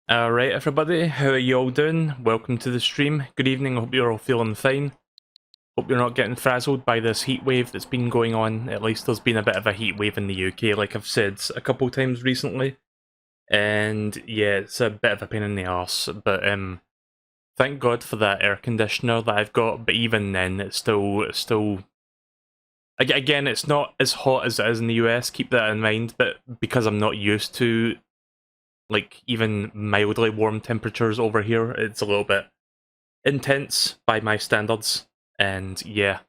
Alright everybody, how are you all doing? Welcome to the stream. Good evening, I hope you're all feeling fine. Hope you're not getting frazzled by this heat wave that's been going on. At least there's been a bit of a heat wave in the UK, like I've said a couple times recently. And yeah, it's a bit of a pain in the arse, but thank God for that air conditioner that I've got, but even then it's still... Again, it's not as hot as it is in the US, keep that in mind, but because I'm not used to like even mildly warm temperatures over here, it's a little bit intense by my standards, and yeah.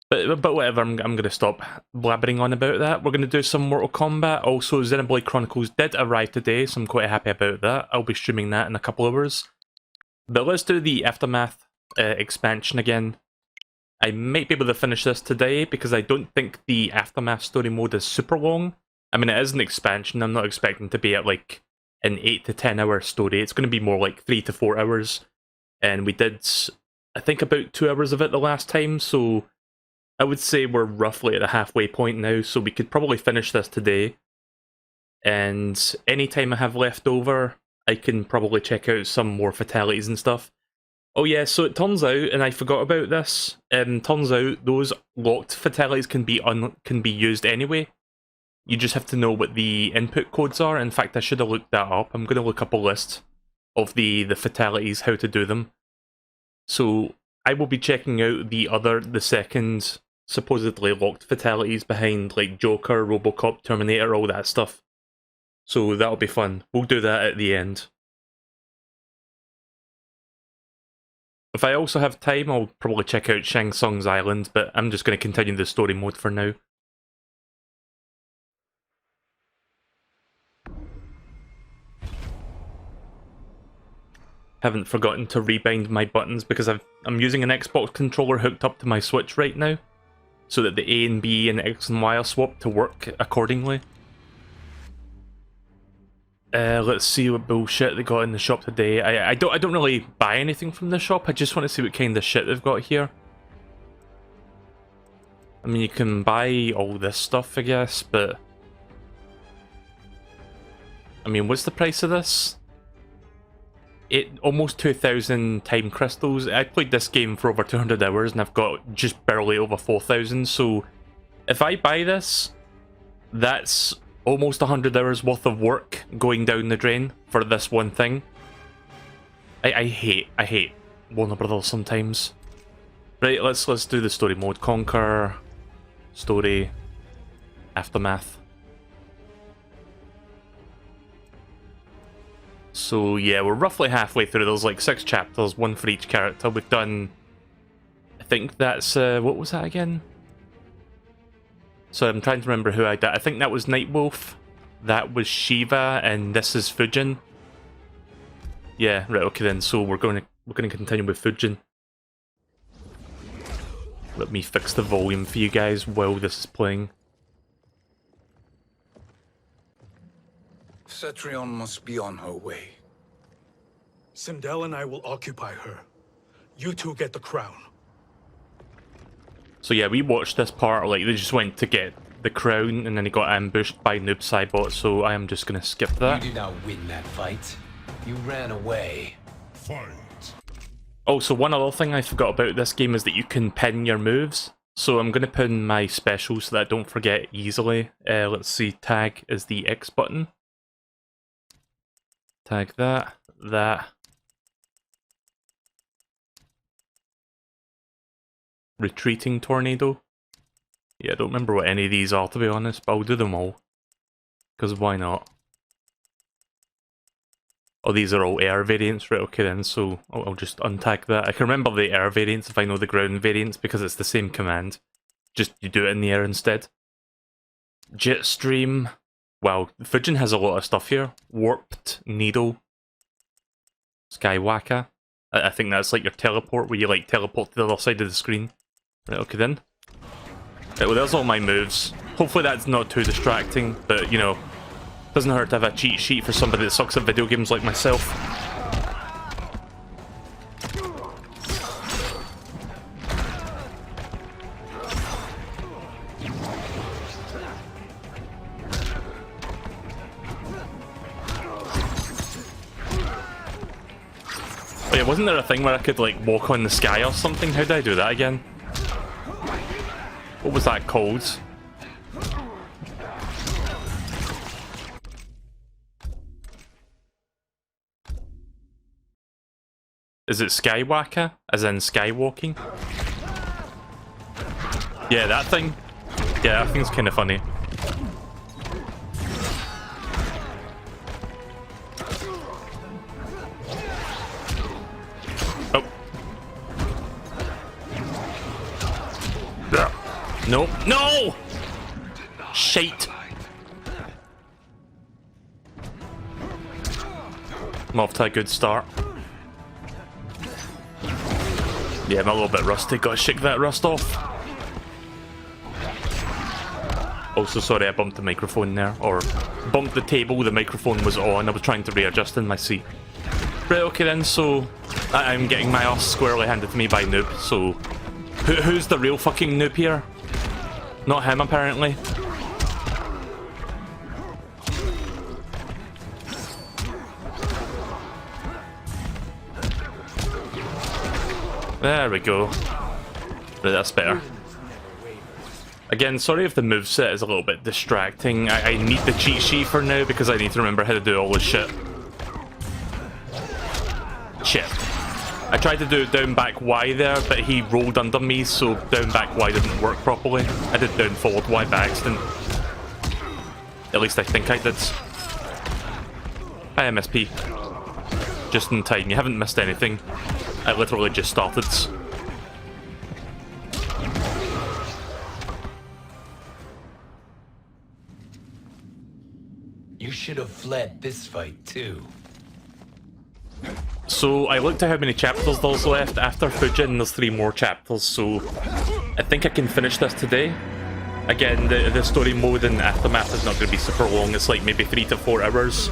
But whatever, I'm gonna stop blabbering on about that. We're gonna do some Mortal Kombat. Also, Xenoblade Chronicles did arrive today, so I'm quite happy about that. I'll be streaming that in a couple hours. But let's do the Aftermath expansion again. I might be able to finish this today, because I don't think the Aftermath story mode is super long. I mean, it is an expansion. I'm not expecting to be at like an 8 to 10 hour story. It's going to be more like 3 to 4 hours. And we did, I think, about 2 hours of it the last time. So I would say we're roughly at the halfway point now. So we could probably finish this today. And any time I have left over, I can probably check out some more fatalities and stuff. Oh yeah, so it turns out, and I forgot about this, turns out those locked fatalities can be used anyway. You just have to know what the input codes are. In fact, I should have looked that up. I'm going to look up a list of the fatalities, how to do them. So I will be checking out the second supposedly locked fatalities behind like Joker, Robocop, Terminator, all that stuff. So that'll be fun. We'll do that at the end. If I also have time, I'll probably check out Shang Tsung's Island, but I'm just going to continue the story mode for now. Haven't forgotten to rebind my buttons because I'm using an Xbox controller hooked up to my Switch right now, so that the A and B and X and Y are swapped to work accordingly. Let's see what bullshit they got in the shop today. I don't really buy anything from the shop. I just want to see what kind of shit they've got here. I mean, you can buy all this stuff, I guess, but I mean, what's the price of this? Almost 2,000 time crystals. I played this game for over 200 hours and I've got just barely over 4,000. So if I buy this, that's almost 100 hours worth of work going down the drain for this one thing. I hate Warner Brothers sometimes. Right, let's do the story mode. Conquer, story, Aftermath. So yeah, we're roughly halfway through. There's like 6 chapters, 1 for each character. We've done, I think that's, what was that again? So I'm trying to remember who I did. I think that was Nightwolf, that was Shiva, and this is Fujin. Yeah, right, okay then, so we're going to continue with Fujin. Let me fix the volume for you guys while this is playing. Cetrion must be on her way. Sindel and I will occupy her. You two get the crown. So yeah, we watched this part, like, they just went to get the crown, and then he got ambushed by Noob Saibot, so I am just gonna skip that. You did not win that fight. You ran away. Fight. Also, one other thing I forgot about this game is that you can pin your moves. So I'm gonna pin my specials so that I don't forget easily. Let's see, tag is the X button. Tag that. Retreating tornado. Yeah, I don't remember what any of these are, to be honest, but I'll do them all. Because why not? Oh, these are all air variants, right? Okay then, so I'll just untag that. I can remember the air variants if I know the ground variants, because it's the same command. Just you do it in the air instead. Jetstream. Wow, Fujin has a lot of stuff here. Warped Needle. Skywalker. I think that's like your teleport, where you like teleport to the other side of the screen. Right, okay then. Right, well there's all my moves. Hopefully that's not too distracting, but you know, doesn't hurt to have a cheat sheet for somebody that sucks at video games like myself. Wait, wasn't there a thing where I could like walk on the sky or something? How did I do that again? What was that called? Is it Skywalker? As in skywalking? Yeah, that thing. Yeah, that thing's kind of funny. Oh. No. No! Shite. I'm off to a good start. Yeah, I'm a little bit rusty. Gotta shake that rust off. Also, sorry, I bumped the microphone there. Or bumped the table, the microphone was on. I was trying to readjust in my seat. Right, okay then, so I'm getting my ass squarely handed to me by Noob, so who's the real fucking noob here? Not him, apparently. There we go. Right, that's better. Again, sorry if the moveset is a little bit distracting. I need the cheat sheet for now because I need to remember how to do all this shit. Shit. I tried to do down back Y there, but he rolled under me, so down back Y didn't work properly. I did down forward Y by accident. At least I think I did. Hi MSP. Just in time, you haven't missed anything. I literally just started. You should have fled this fight too. So I looked at how many chapters there's left. After Fujin, there's 3 more chapters, so I think I can finish this today. Again, the story mode in Aftermath is not going to be super long. It's like maybe 3 to 4 hours.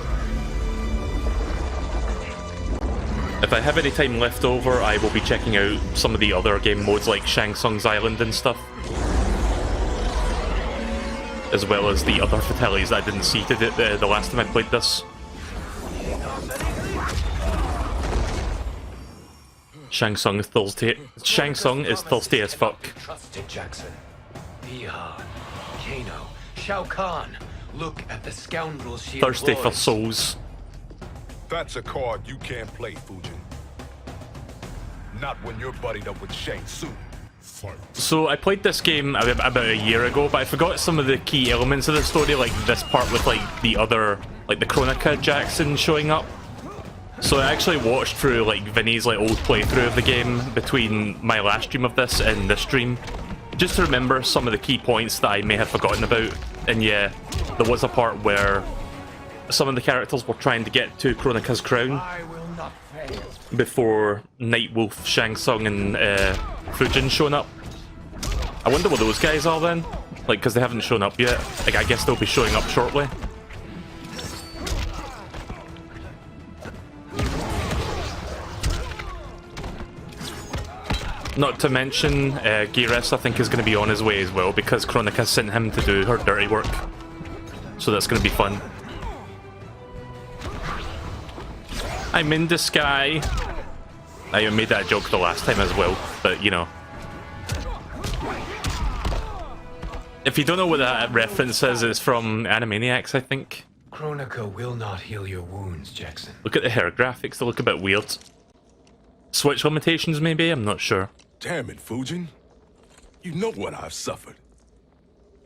If I have any time left over, I will be checking out some of the other game modes like Shang Tsung's Island and stuff. As well as the other fatalities that I didn't see the last time I played this. Shang Tsung is thirsty. Shang Tsung is thirsty as fuck. Trusted Jackson. Bihan, Kano, Shao Kahn. Look at the scoundrels she Thirsty for employs. souls. That's a card you can't play, Fujin. Not when you're buddied up with Shang Tsung. Fight. So I played this game about a year ago, but I forgot some of the key elements of the story, like this part with like the other, like the Chronica Jackson showing up. So I actually watched through like Vinny's like old playthrough of the game between my last stream of this and this stream, just to remember some of the key points that I may have forgotten about. And yeah, there was a part where some of the characters were trying to get to Chronica's crown I will not fail. before Nightwolf, Shang Tsung, and Fujin showing up. I wonder what those guys are then, like, because they haven't shown up yet. Like, I guess they'll be showing up shortly. Not to mention, Geras I think is going to be on his way as well because Chronica sent him to do her dirty work. So that's going to be fun. I'm in the sky. I made that joke the last time as well, but you know. If you don't know what that reference is, it's from Animaniacs, I think. Chronica will not heal your wounds, Jackson. Look at the hair graphics, they look a bit weird. Switch limitations maybe, I'm not sure. Damn it, Fujin. You know what I've suffered.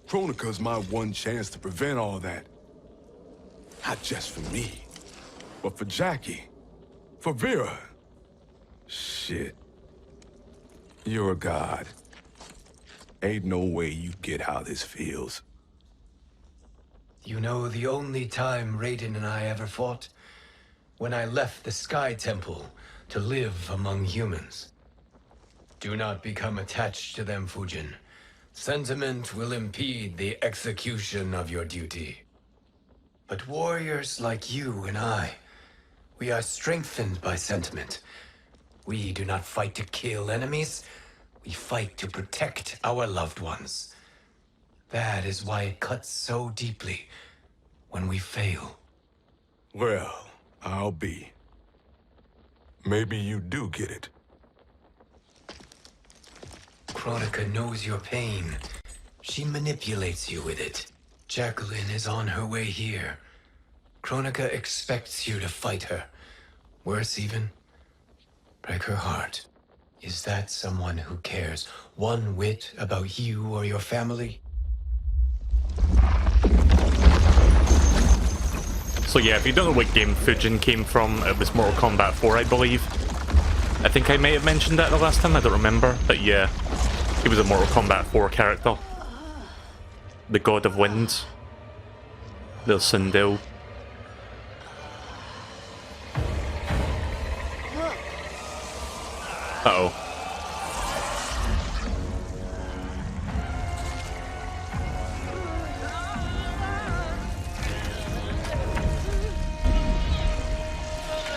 Chronica's my one chance to prevent all that. Not just for me, but for Jackie. For Vera. Shit. You're a god. Ain't no way you get how this feels. You know the only time Raiden and I ever fought? When I left the Sky Temple to live among humans. Do not become attached to them, Fujin. Sentiment will impede the execution of your duty. But warriors like you and I, we are strengthened by sentiment. We do not fight to kill enemies. We fight to protect our loved ones. That is why it cuts so deeply when we fail. Well, I'll be. maybe you do get it. Kronika knows your pain. She manipulates you with it. Jacqueline is on her way here. Kronika expects you to fight her. Worse even, break her heart. Is that someone who cares one whit about you or your family? So yeah, if you don't know what game Fujin came from, it was Mortal Kombat 4, I believe. I think I may have mentioned that the last time, I don't remember, but yeah. He was a Mortal Kombat 4 character. The God of Wind. There's Sindel. Uh-oh.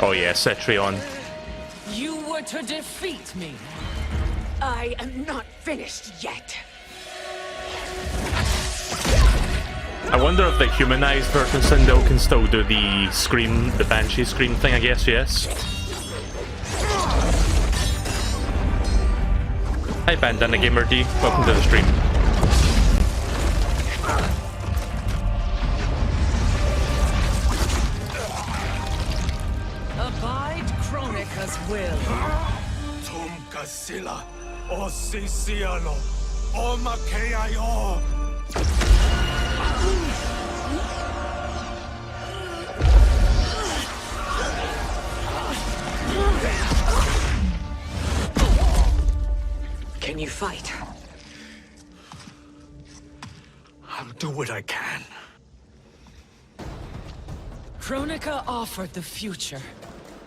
Oh yeah, Cetrion. You were to defeat me. I am not finished yet. I wonder if the humanized version of Sindel can still do the scream, the Banshee scream thing, I guess, yes. Hi Bandana Gamer D, welcome to the stream. Abide Kronika's will. Tum Kasila, O Sisialo, O Makeayo. Can you fight? I'll do what I can. Kronika offered the future,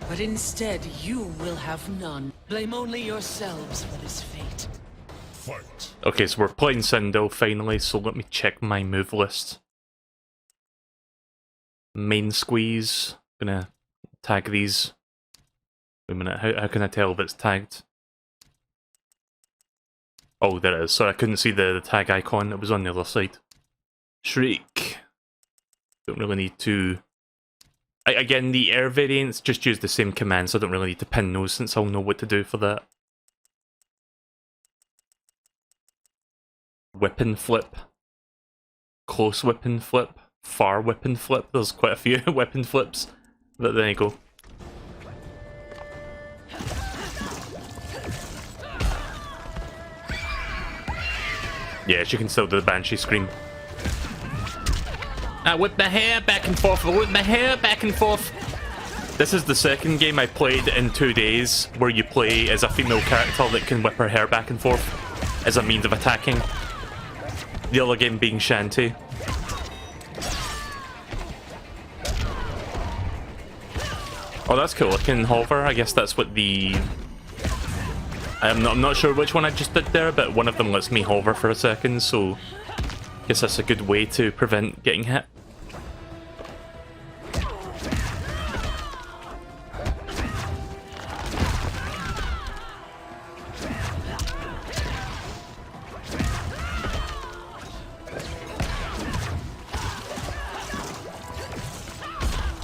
but instead you will have none. Blame only yourselves for this fate. Fight. Okay, so we're playing Sindel finally, so let me check my move list. Main squeeze. Gonna tag these. Wait a minute, how can I tell if it's tagged? Oh, there it is. Sorry, I couldn't see the tag icon. It was on the other side. Shriek. Don't really need to... Again, the air variants just use the same command, so I don't really need to pin those since I'll know what to do for that. Whip and flip. Close whip and flip. Far whip and flip. There's quite a few whip and flips. But there you go. Yeah, she can still do the Banshee scream. I whip my hair back and forth, I whip my hair back and forth. This is the second game I played in 2 days where you play as a female character that can whip her hair back and forth as a means of attacking. The other game being Shantae. Oh, that's cool. I can hover. I guess that's what the... I'm not sure which one I just did there, but one of them lets me hover for a second, so I guess that's a good way to prevent getting hit.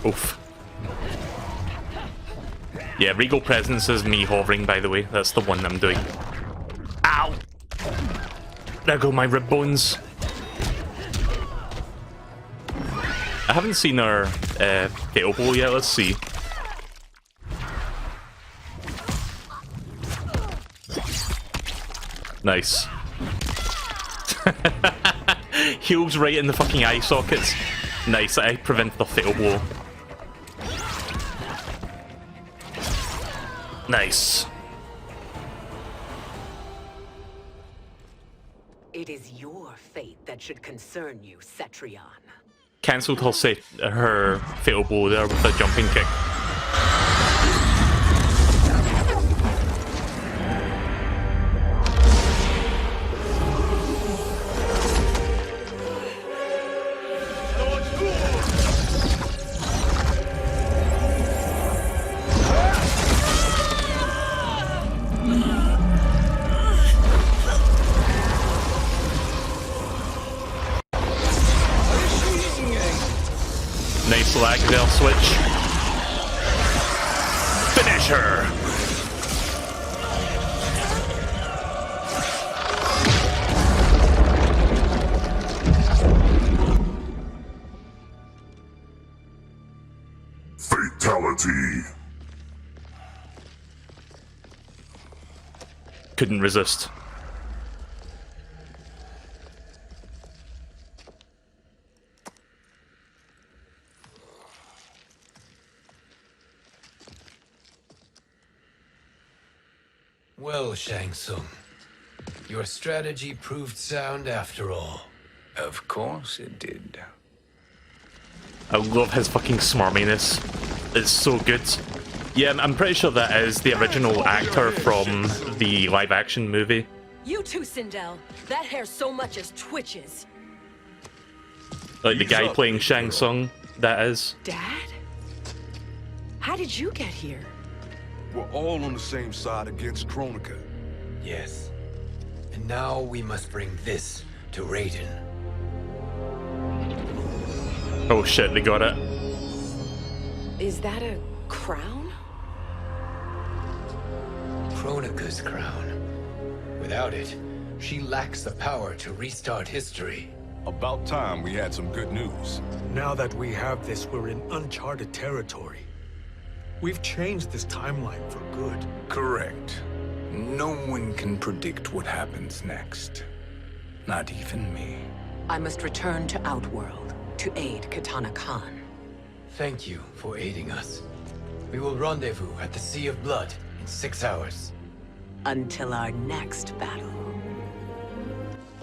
Oof. Yeah, Regal Presence is me hovering, by the way. That's the one I'm doing. Ow! There go my rib bones. I haven't seen her fatal blow yet. Let's see. Nice. Heals right in the fucking eye sockets. Nice, I prevent the fatal blow. Nice. It is your fate that should concern you, Cetrion. Cancelled her fatal blow there with a jumping kick. Nice lag there, switch. Finish her! Fatality. Couldn't resist. Well, Shang Tsung, your strategy proved sound after all. Of course it did. I love his fucking smarminess. It's so good. Yeah, I'm pretty sure that is the original actor from the live-action movie. You too, Sindel. That hair so much as twitches. Like the guy playing Shang Tsung, that is. Dad? How did you get here? We're all on the same side against Kronika. Yes. And now we must bring this to Raiden. Oh shit, they got it. Is that a crown? Kronika's crown. Without it, she lacks the power to restart history. About time we had some good news. Now that we have this, we're in uncharted territory. We've changed this timeline for good. Correct. No one can predict what happens next. Not even me. I must return to Outworld to aid Katana Khan. Thank you for aiding us. We will rendezvous at the Sea of Blood in 6 hours. Until our next battle.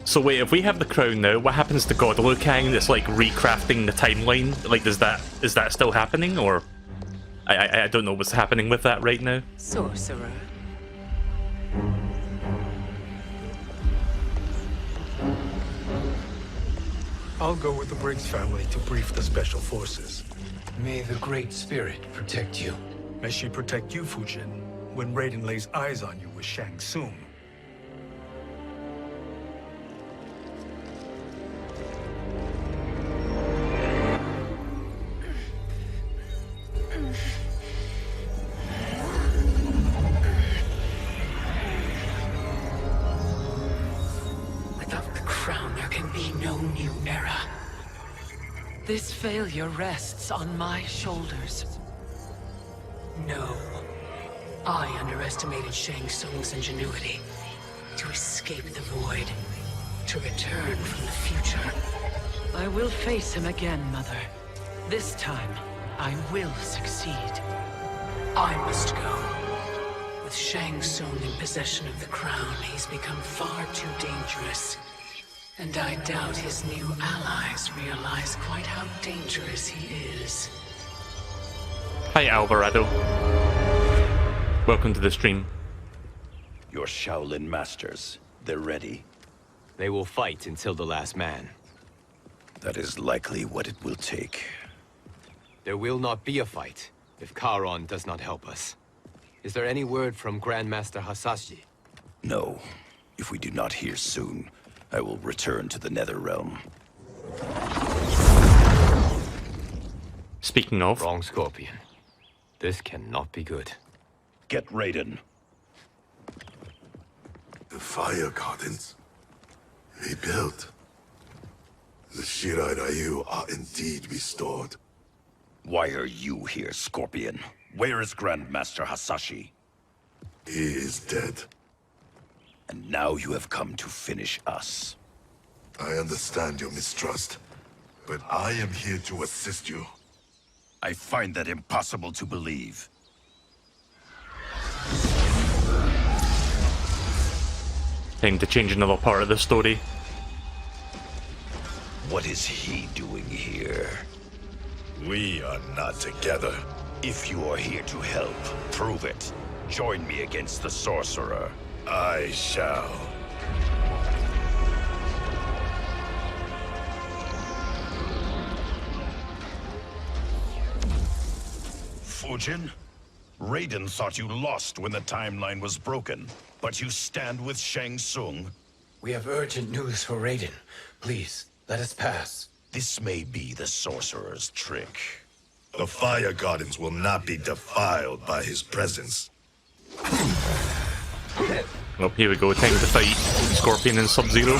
So wait, if we have the crown now, what happens to God Liu Kang that's like recrafting the timeline? Like, is that still happening, or I don't know what's happening with that right now. Sorcerer. I'll go with the Briggs family to brief the special forces. May the Great Spirit protect you. May she protect you, Fujin, when Raiden lays eyes on you with Shang Tsung. Without the crown, there can be no new era. This failure rests on my shoulders. No. I underestimated Shang Tsung's ingenuity. To escape the void. To return from the future. I will face him again, Mother. This time, I will succeed. I must go. With Shang Tsung in possession of the crown, he's become far too dangerous. And I doubt his new allies realize quite how dangerous he is. Hi Alvarado. Welcome to the stream. Your Shaolin masters, they're ready. They will fight until the last man. That is likely what it will take. There will not be a fight if Charon does not help us. Is there any word from Grandmaster Hasashi? No. If we do not hear soon, I will return to the Netherrealm. Speaking of... Wrong, Scorpion. This cannot be good. Get Raiden. The fire gardens rebuilt. The Shirai Ryu are indeed restored. Why are you here, Scorpion? Where is Grandmaster Hasashi? He is dead. And now you have come to finish us. I understand your mistrust, but I am here to assist you. I find that impossible to believe. Time to change another part of the story. What is he doing here? We are not together. If you are here to help, prove it. Join me against the sorcerer. I shall. Fujin? Raiden thought you lost when the timeline was broken, but you stand with Shang Tsung. We have urgent news for Raiden. Please, let us pass. This may be the sorcerer's trick. The Fire Gardens will not be defiled by his presence. Well, here we go, time to fight Scorpion and Sub-Zero.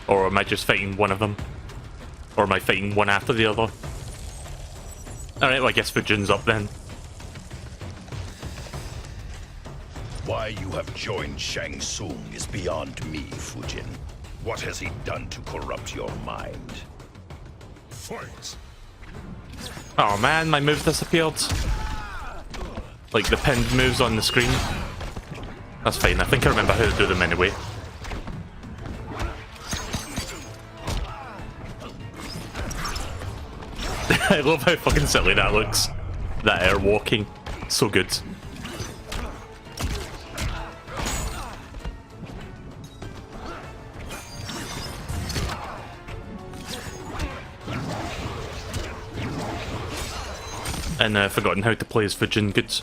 Or am I just fighting one of them? Or am I fighting one after the other? Alright, well I guess Fujin's up then. Why you have joined Shang Tsung is beyond me, Fujin. What has he done to corrupt your mind? Fight! Oh man, my move disappeared. Like the pinned moves on the screen. That's fine, I think I remember how to do them anyway. I love how fucking silly that looks. That air walking. So good. And forgotten how to play as Fujin. Good.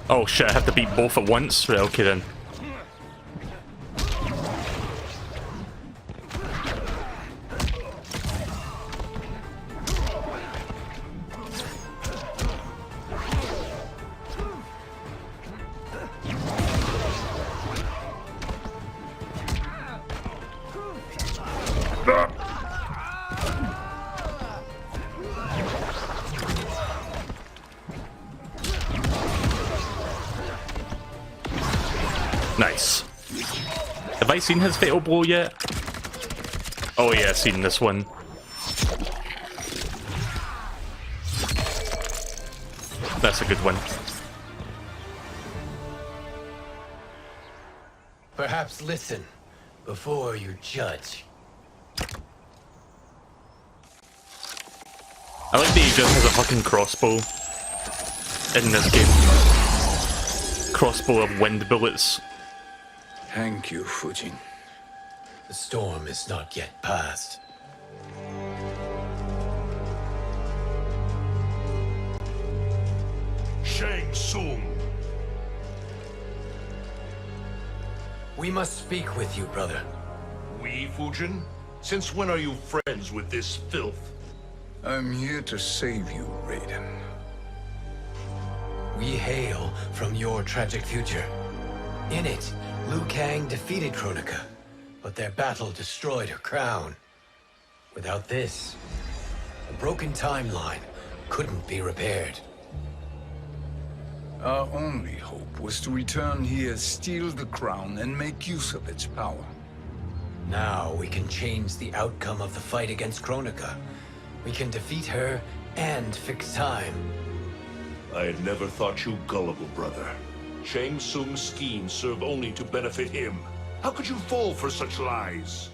Oh shit, I have to beat both at once? Right, okay then. Nice. Have I seen his fatal blow yet? Oh yeah, I've seen this one. That's a good one. Perhaps listen before you judge. I like that he just has a fucking crossbow in this game. Crossbow of wind bullets. Thank you, Fujin. The storm is not yet past. Shang Tsung! We must speak with you, brother. We, Fujin? Since when are you friends with this filth? I'm here to save you, Raiden. We hail from your tragic future. In it, Liu Kang defeated Kronika, but their battle destroyed her crown. Without this, a broken timeline couldn't be repaired. Our only hope was to return here, steal the crown, and make use of its power. Now we can change the outcome of the fight against Kronika. We can defeat her and fix time. I had never thought you gullible, brother. Shang Tsung's schemes serve only to benefit him. How could you fall for such lies?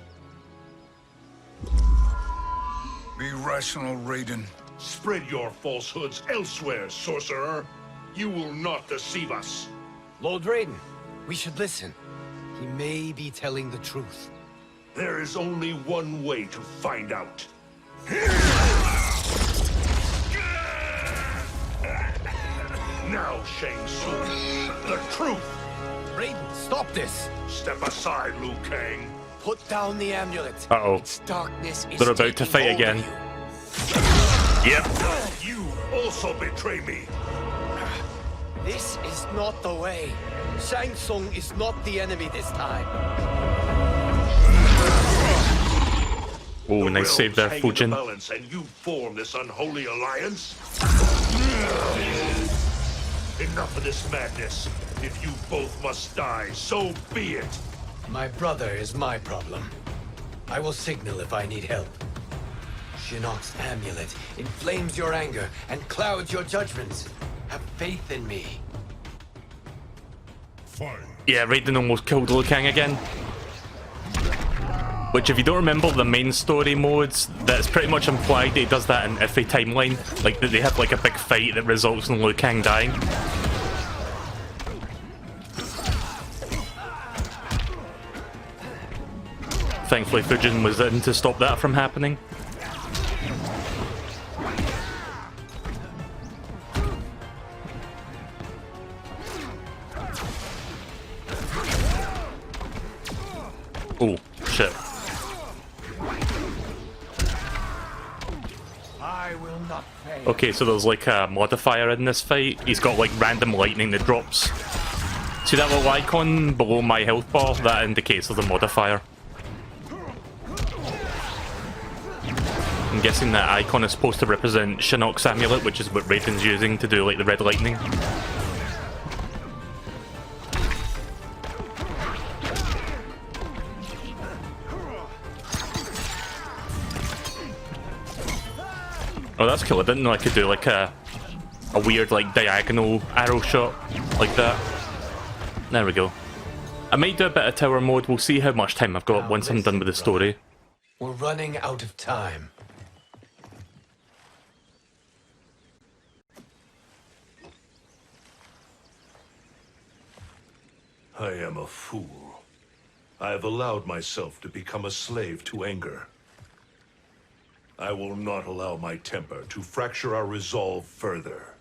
Be rational, Raiden. Spread your falsehoods elsewhere, sorcerer. You will not deceive us. Lord Raiden, we should listen. He may be telling the truth. There is only one way to find out. Now, Shang Tsung, the truth! Raiden, stop this! Step aside, Liu Kang. Put down the amulet. Uh-oh. Its darkness is They're about to taking fight hold again. of you. Yep. You also betray me. This is not the way. Shang Tsung is not the enemy this time. Oh, nice save there, Hang in the Fujin. balance, and you form this unholy alliance? Enough of this madness. If you both must die, so be it. My brother is my problem. I will signal if I need help. Shinnok's amulet inflames your anger and clouds your judgments. Have faith in me. Fine. Yeah, Raiden almost killed Liu Kang again. Which, if you don't remember the main story modes, that's pretty much implied that he does that in every timeline. Like, that they have like a big fight that results in Liu Kang dying. Thankfully, Fujin was in to stop that from happening. Oh, shit. I will not fail. Okay, so there's like a modifier in this fight. He's got like random lightning that drops. See that little icon below my health bar? That indicates there's a modifier. I'm guessing that icon is supposed to represent Shinnok's amulet, which is what Raiden's using to do like the red lightning. Oh, that's cool. I didn't know I could do like a weird like diagonal arrow shot like that. There we go. I might do a bit of tower mode. We'll see how much time I've got once I'm done with the story. We're running out of time. I am a fool. I have allowed myself to become a slave to anger. I will not allow my temper to fracture our resolve further.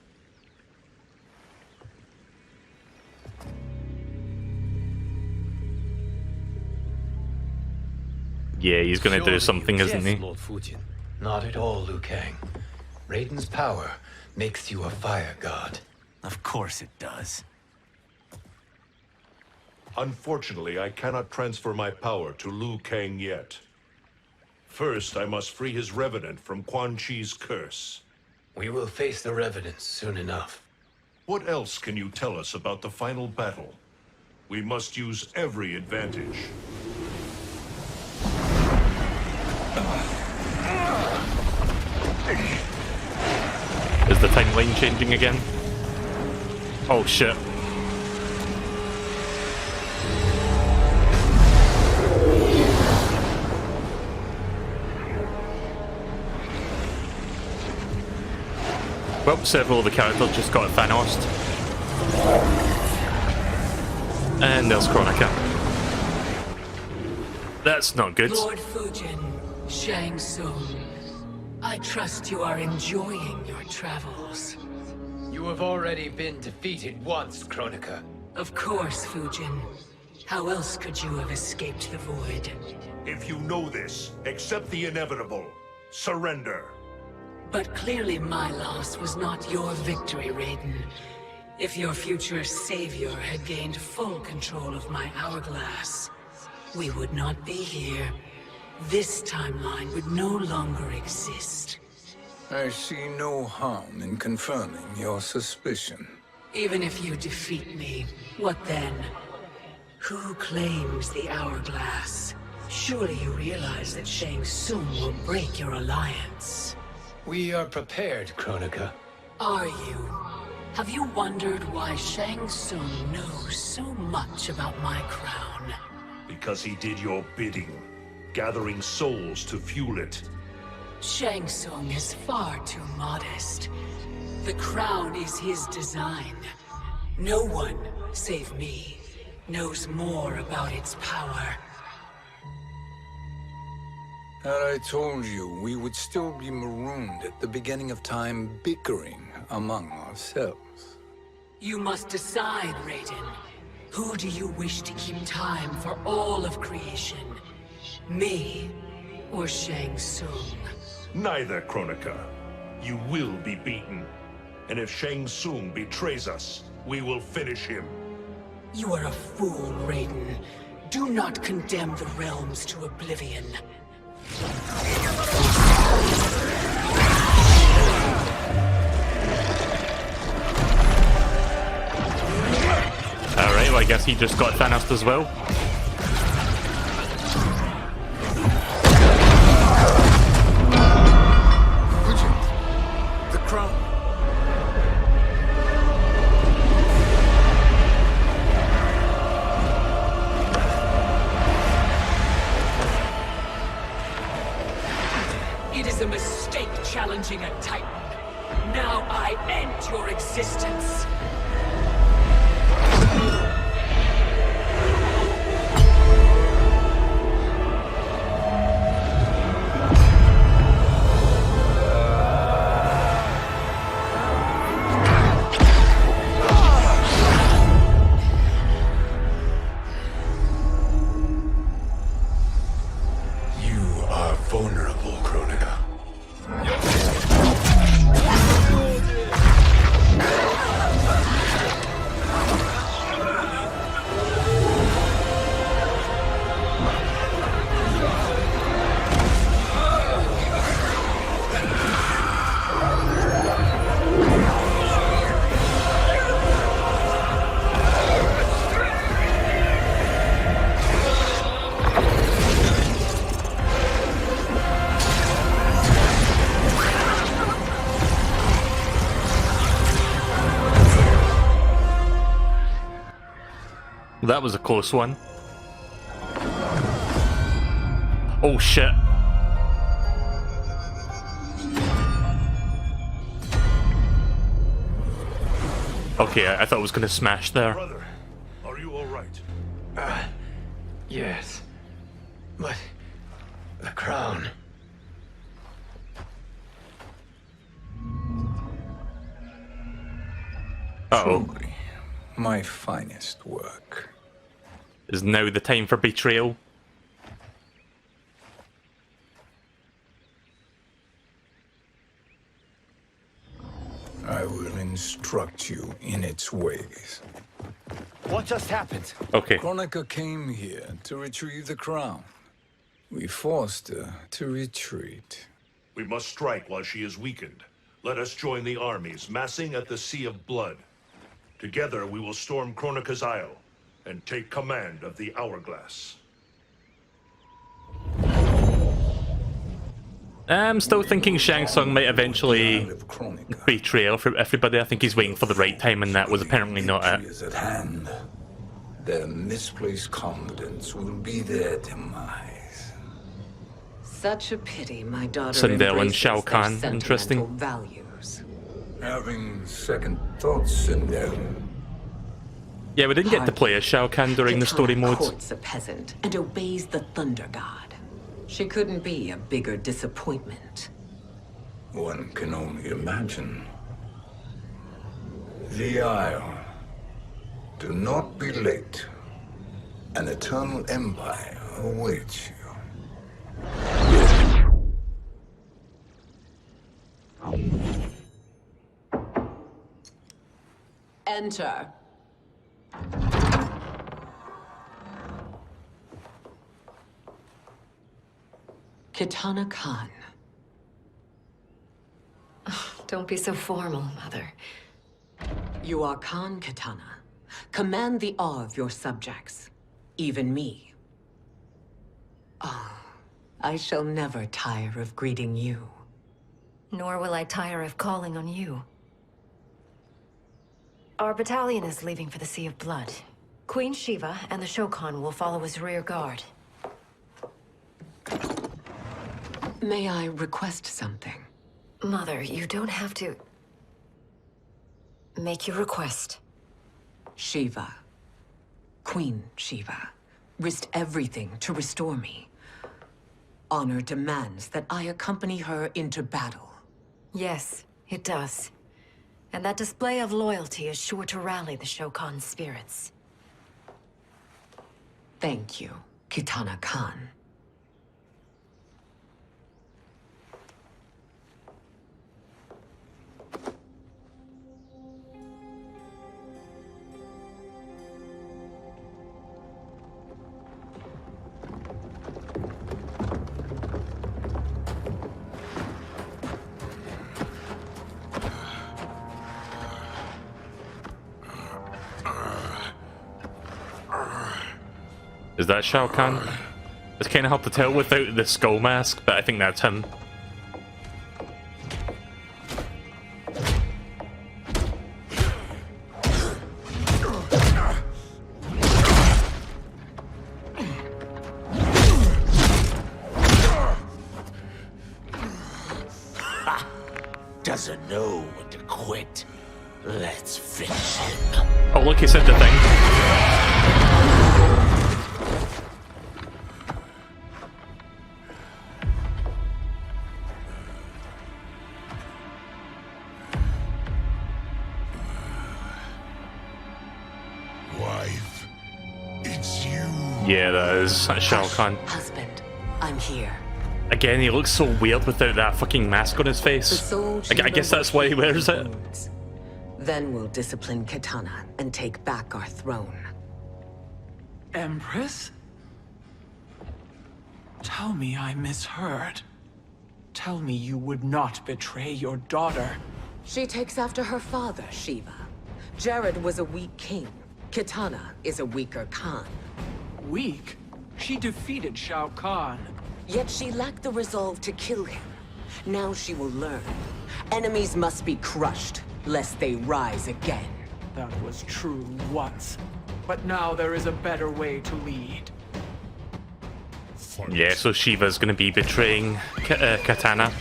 Yeah, he's gonna do something, isn't he? Lord Fujin. Not at all, Liu Kang. Raiden's power makes you a fire god. Of course it does. Unfortunately, I cannot transfer my power to Liu Kang yet. First, I must free his revenant from Quan Chi's curse. We will face the revenants soon enough. What else can you tell us about the final battle? We must use every advantage. Is the timeline changing again? Oh shit. Well, several of the characters just got Thanos. And there's Kronika. That's not good. Lord Fujin, Shang Tsung, I trust you are enjoying your travels. You have already been defeated once, Kronika. Of course, Fujin. How else could you have escaped the void? If you know this, accept the inevitable. Surrender. But clearly my loss was not your victory, Raiden. If your future savior had gained full control of my hourglass, we would not be here. This timeline would no longer exist. I see no harm in confirming your suspicion. Even if you defeat me, what then? Who claims the hourglass? Surely you realize that Shang Tsung will break your alliance. We are prepared, Kronika. Are you? Have you wondered why Shang Tsung knows so much about my crown? Because he did your bidding, gathering souls to fuel it. Shang Tsung is far too modest. The crown is his design. No one, save me, knows more about its power. Had I told you, we would still be marooned at the beginning of time, bickering among ourselves. You must decide, Raiden. Who do you wish to keep time for all of creation? Me or Shang Tsung? Neither, Kronika. You will be beaten. And if Shang Tsung betrays us, we will finish him. You are a fool, Raiden. Do not condemn the realms to oblivion. Alright, well I guess he just got Thanos as well. The crown. It is a mistake challenging a Titan. Now I end your existence. That was a close one. Oh shit. Okay, I thought I was gonna smash there. Brother, are you all right? Yes. But the crown. Uh-oh. Truly, my finest work. Is now the time for betrayal? I will instruct you in its ways. What just happened? Okay. Kronika came here to retrieve the crown. We forced her to retreat. We must strike while she is weakened. Let us join the armies, massing at the Sea of Blood. Together we will storm Kronika's Isle and take command of the Hourglass. I'm still thinking Shang Tsung might eventually betray everybody. I think he's waiting for the right time, and that was apparently not it. Is at hand. Their misplaced confidence will be their demise. Such a pity my daughter Sindel and embraces Shao their Kahn, sentimental interesting. values. Having second thoughts, Sindel. Yeah, we didn't get to play as Shao Kahn during the story Kitana mode. courts a peasant and obeys the Thunder God. She couldn't be a bigger disappointment. One can only imagine. The Isle. Do not be late. An eternal empire awaits you. Enter. Kitana Khan. Don't be so formal, Mother. You are Khan Kitana. Command the awe of your subjects, even me. Oh, I shall never tire of greeting you. Nor will I tire of calling on you. Our battalion is leaving for the Sea of Blood. Queen Shiva and the Shao Kahn will follow as rear guard. May I request something? Mother, you don't have to... make your request. Shiva, Queen Shiva, risked everything to restore me. Honor demands that I accompany her into battle. Yes, it does. And that display of loyalty is sure to rally the Shao Kahn spirits. Thank you, Kitana Khan. Is that Shao Kahn? It's kind of hard to tell without the skull mask, but I think that's him. Doesn't know when to quit. Let's finish him. Oh, look, he said the thing. Wife, it's you. Yeah, that is. That's Shao Kahn. Husband, I'm here. Again, he looks so weird without that fucking mask on his face. I guess that's why he wears it. Then we'll discipline Kitana and take back our throne. Empress? Tell me I misheard. Tell me you would not betray your daughter. She takes after her father, Shiva. Jared was a weak king. Kitana is a weaker Khan. Weak? She defeated Shao Kahn. Yet she lacked the resolve to kill him. Now she will learn. Enemies must be crushed, lest they rise again. That was true once. but now there is a better way to lead. Yeah, so Shiva's gonna be betraying Katana.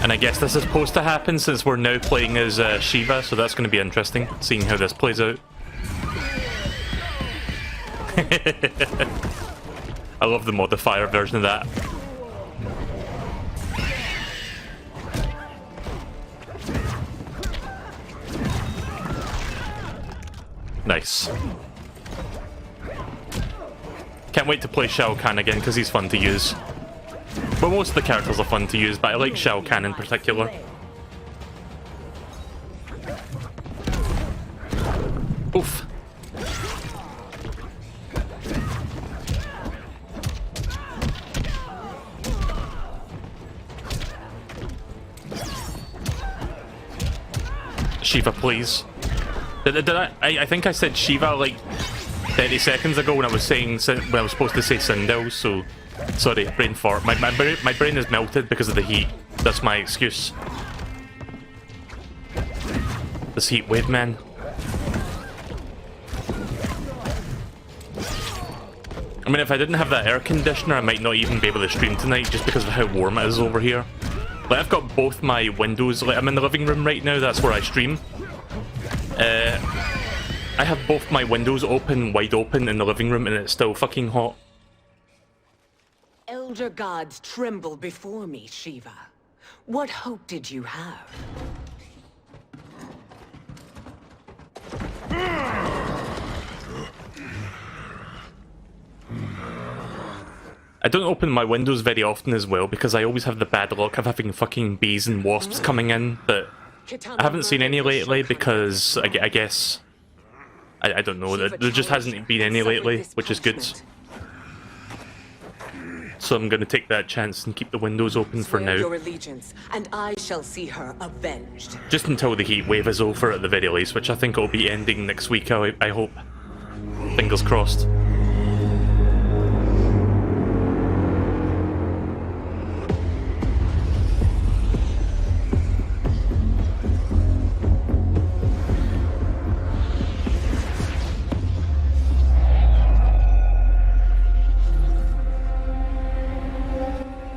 And I guess this is supposed to happen since we're now playing as Shiva, so that's gonna be interesting, seeing how this plays out. I love the modifier version of that. Nice. Can't wait to play Shao Kahn again because he's fun to use. Well, most of the characters are fun to use, but I like Shao Kahn in particular. Oof. Shiva, please. I think I said Shiva like 30 seconds ago when I was saying when I was supposed to say Sindel, so sorry, brain fart. My brain is melted because of the heat. That's my excuse. This heat wave, man. I mean, if I didn't have that air conditioner, I might not even be able to stream tonight just because of how warm it is over here. Like, I've got both my windows, like, I'm in the living room right now, that's where I stream. I have both my windows open, wide open in the living room, and it's still fucking hot. Elder gods tremble before me, Shiva. What hope did you have? I don't open my windows very often as well because I always have the bad luck of having fucking bees and wasps coming in, but I haven't seen any lately because I guess I don't know, there just hasn't been any lately, which is good. So I'm gonna take that chance and keep the windows open for now. Your allegiance, and I shall see her avenged. Just until the heat wave is over at the very least, which I think will be ending next week, I hope. Fingers crossed.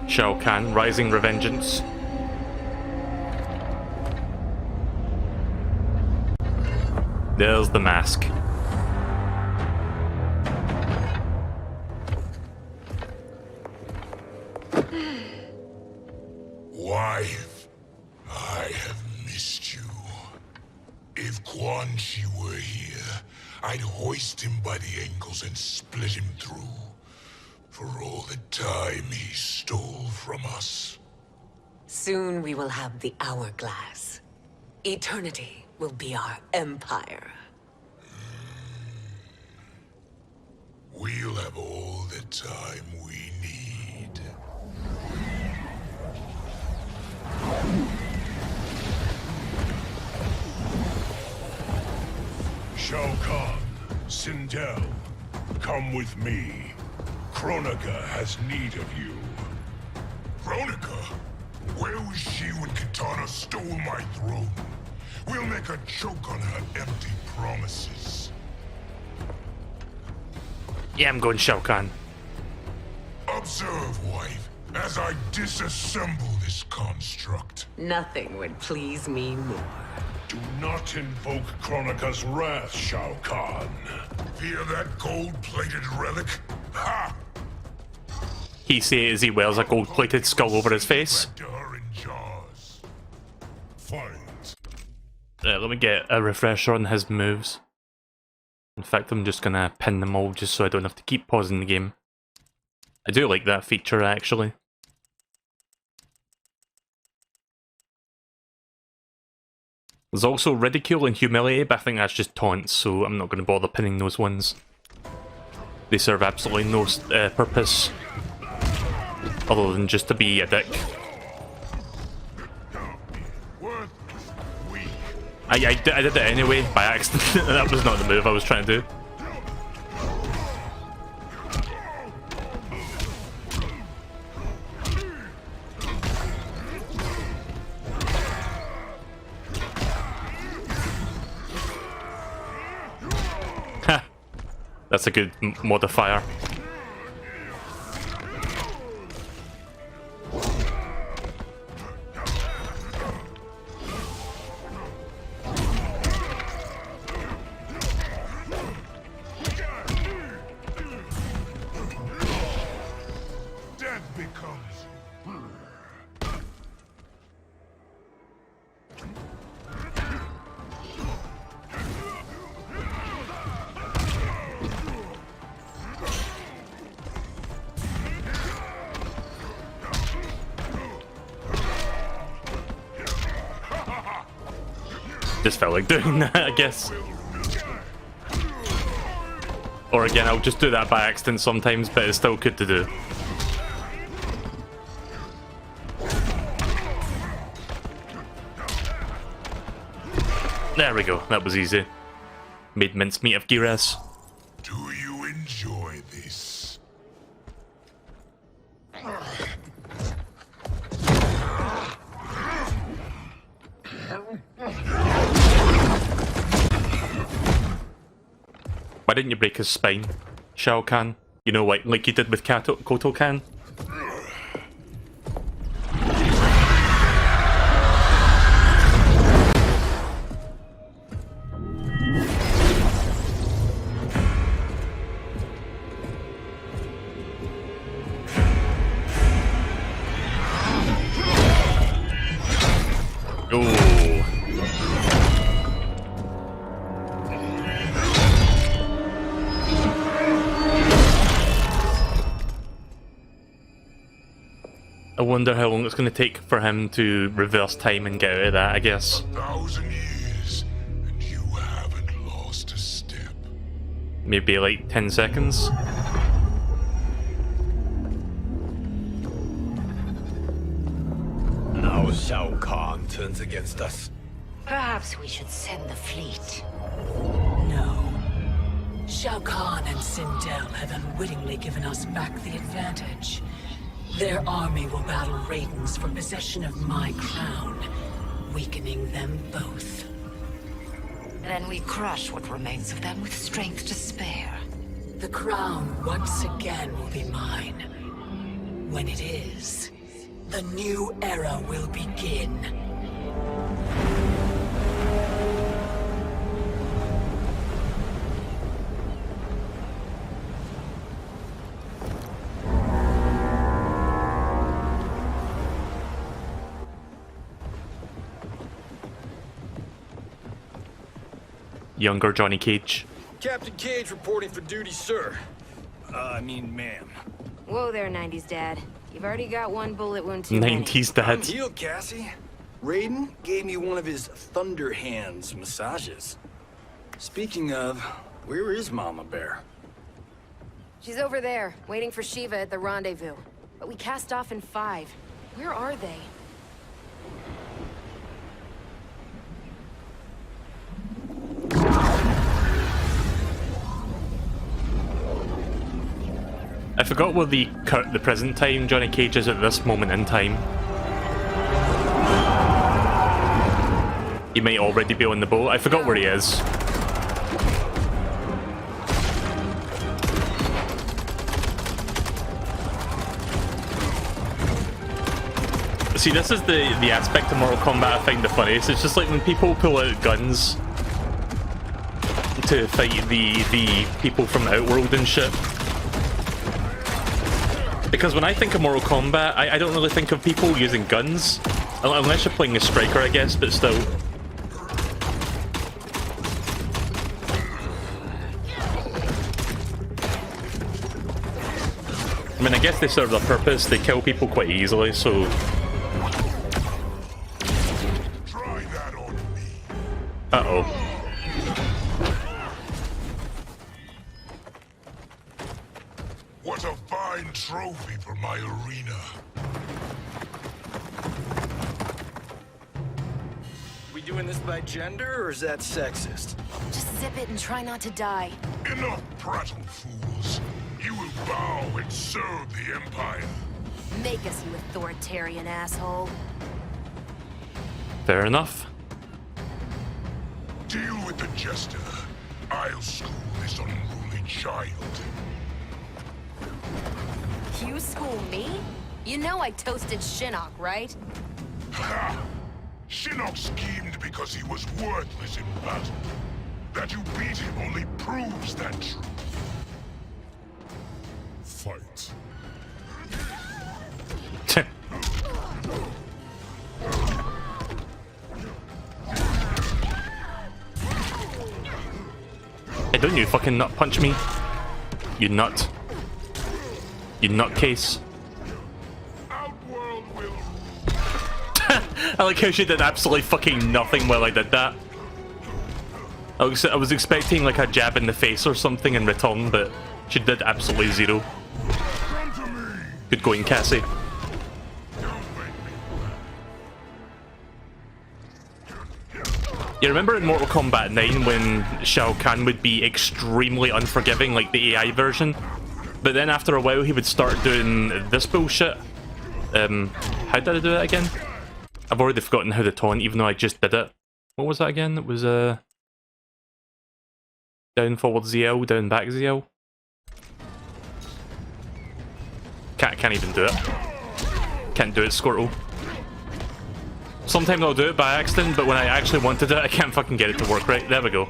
Shao Kahn, Rising Revengeance. There's the mask. Wife, I have missed you. If Quan Chi were here, I'd hoist him by the ankles and split him through. For all the time he stole from us. Soon we will have the hourglass. Eternity will be our empire. We'll have all the time we need. Shao Kahn, Sindel, come with me. Kronika has need of you. Kronika? Where was she when Katana stole my throne? We'll make her choke on her empty promises. Yeah, I'm going Shao Kahn. Observe, wife, as I disassemble this construct. Nothing would please me more. Do not invoke Kronika's wrath, Shao Kahn. Fear that gold-plated relic? Ha! He says he wears a gold-plated skull over his face. Let me get a refresher on his moves. In fact, I'm just gonna pin them all just so I don't have to keep pausing the game. I do like that feature, actually. There's also Ridicule and Humiliate, but I think that's just taunts, so I'm not going to bother pinning those ones. They serve absolutely no purpose other than just to be a dick. I did it anyway, by accident. That was not the move I was trying to do. That's a good modifier. Death becomes. Just felt like doing that, I guess. Or again, I'll just do that by accident sometimes, but it's still good to do. There we go, that was easy. Made mincemeat of Giras. Do you enjoy this? Why didn't you break his spine, Shao Kahn? You know, like you did with Koto Kahn? I wonder how long it's going to take for him to reverse time and get out of that, I guess. 1,000 years, and you haven't lost a step. Maybe like 10 seconds? Now Shao Kahn turns against us. Perhaps we should send the fleet. No. Shao Kahn and Sindel have unwittingly given us back the advantage. Their army will battle Raidens for possession of my crown, weakening them both. Then we crush what remains of them with strength to spare. The crown once again will be mine. When it is, the new era will begin. Younger Johnny Cage. Captain Cage reporting for duty, sir. I mean, ma'am. Whoa there, 90s dad. You've already got one bullet wound too many. 90s dad. I'm healed, Cassie. Raiden gave me one of his Thunder Hands massages. Speaking of, where is Mama Bear? She's over there, waiting for Shiva at the rendezvous. But we cast off in 5. Where are they? I forgot where the present time Johnny Cage is at this moment in time. He might already be on the boat. I forgot where he is. See, this is the aspect of Mortal Kombat I find the funniest. It's just like when people pull out guns to fight the people from Outworld and shit. Because when I think of Mortal Kombat, I don't really think of people using guns. Unless you're playing a striker, I guess, but still. I mean, I guess they serve their purpose. They kill people quite easily, so... Uh-oh. What a fine trophy for my arena. We doing this by gender, or is that sexist? Just zip it and try not to die. Enough prattle, fools. You will bow and serve the Empire. Make us, you authoritarian asshole. Fair enough. Deal with the jester. I'll school this unruly child. You school me? You know I toasted Shinnok, right? Ha! Shinnok schemed because he was worthless in battle. That you beat him only proves that truth. Fight. Hey, don't you fucking nut punch me. You nut. You nutcase. I like how she did absolutely fucking nothing while I did that. I was expecting like a jab in the face or something in return, but she did absolutely zero. Good going, Cassie. You remember in Mortal Kombat 9 when Shao Kahn would be extremely unforgiving, like the AI version? But then after a while he would start doing this bullshit. How did I do it again? I've already forgotten how to taunt, even though I just did it. What was that again? It was down forward ZL, down back ZL. Can't even do it. Can't do it, Squirtle. Sometimes I'll do it by accident, but when I actually want to do it, I can't fucking get it to work right. There we go.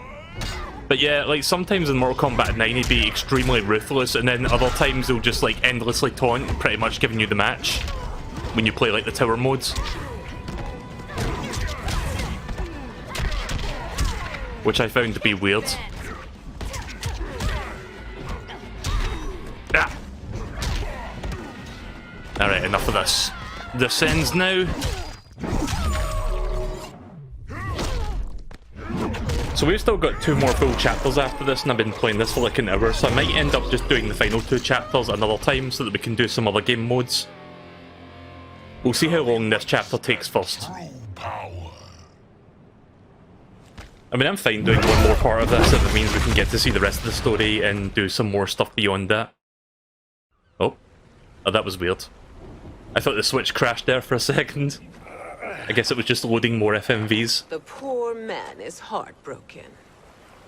But yeah, like sometimes in Mortal Kombat 9 he'd be extremely ruthless, and then other times he'll just like endlessly taunt, pretty much giving you the match when you play like the tower modes. Which I found to be weird. Ah. Alright, enough of this. This ends now. So we've still got 2 more full chapters after this, and I've been playing this for like an hour, so I might end up just doing the final 2 chapters another time so that we can do some other game modes. We'll see how long this chapter takes first. I mean, I'm fine doing one more part of this if it means we can get to see the rest of the story and do some more stuff beyond that. Oh, that was weird. I thought the switch crashed there for a second. I guess it was just loading more FMVs. The poor man is heartbroken.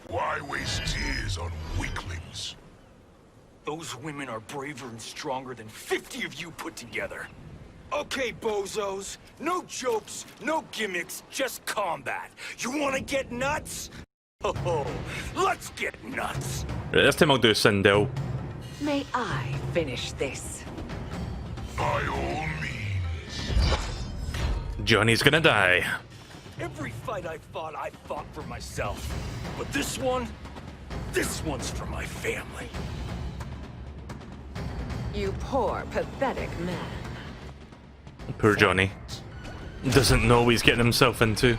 Why waste tears on weaklings? Those women are braver and stronger than 50 of you put together. Okay, bozos. No jokes, no gimmicks, just combat. You wanna get nuts? Oh, let's get nuts! Right, this time I'll do Sindel. May I finish this? By all means. Johnny's gonna die. Every fight I fought for myself. But this one's for my family. You poor, pathetic man. Poor Johnny. Doesn't know what he's getting himself into.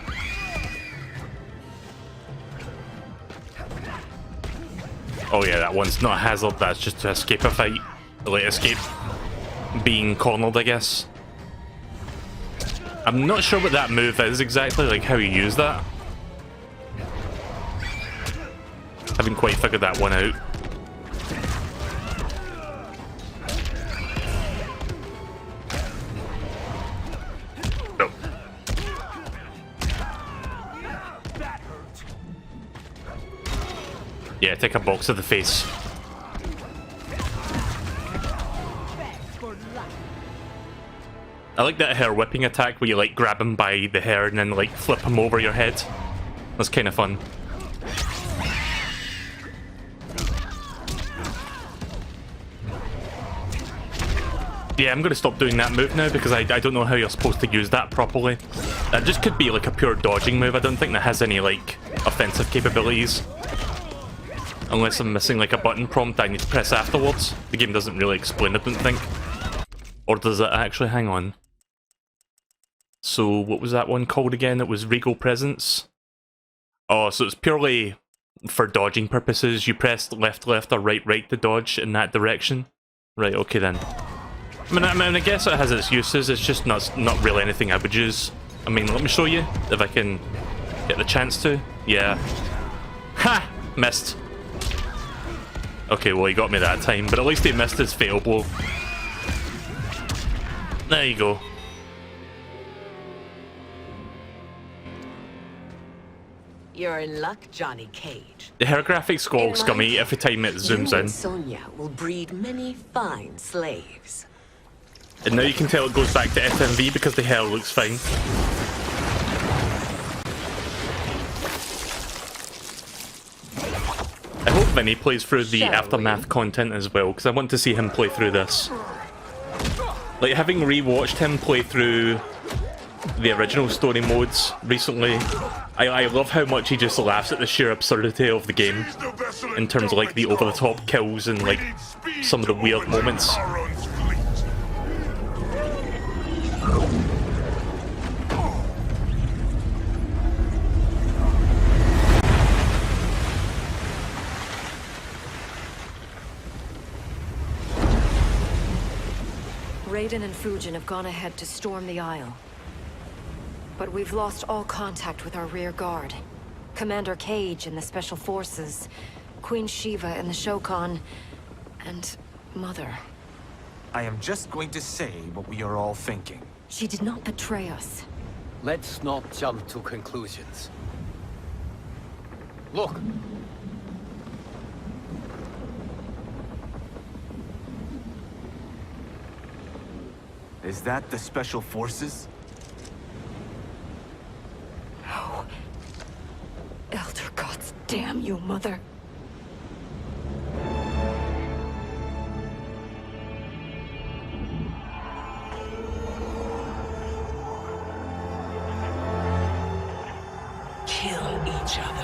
Oh yeah, that one's not a hazard, that's just to escape a fight. Like, escape being cornered, I guess. I'm not sure what that move is exactly, like how you use that. Haven't quite figured that one out. No. Yeah, take a box to the face. I like that hair whipping attack where you like grab him by the hair and then like flip him over your head. That's kind of fun. Yeah, I'm gonna stop doing that move now because I don't know how you're supposed to use that properly. That just could be like a pure dodging move. I don't think that has any like offensive capabilities. Unless I'm missing like a button prompt I need to press afterwards. The game doesn't really explain, I don't think. Or does it actually? Hang on. So what was that one called again? It was Regal Presence. Oh, so it's purely for dodging purposes. You press left, left, or right, right to dodge in that direction. Right, okay then. I mean, I guess it has its uses. It's just not really anything I would use. I mean, let me show you if I can get the chance to. Yeah. Ha! Missed. Okay, well he got me that time, but at least he missed his fatal blow. There you go. You're in luck, Johnny Cage. Her graphics go all In my scummy every time it You zooms and in. Sonya will breed many fine slaves. And now you can tell it goes back to FMV because the hair looks fine. I hope Vinny plays through the Aftermath content as well, because I want to see him play through this. Like, having rewatched him play through the original story modes recently, I love how much he just laughs at the sheer absurdity of the game in terms of like the over-the-top kills and like some of the weird moments. Raiden and Fujin have gone ahead to storm the Isle. But we've lost all contact with our rear guard. Commander Cage and the Special Forces, Queen Shiva and the Shao Kahn, and Mother. I am just going to say what we are all thinking. She did not betray us. Let's not jump to conclusions. Look! Is that the Special Forces? No. Elder gods damn you, Mother. Kill each other.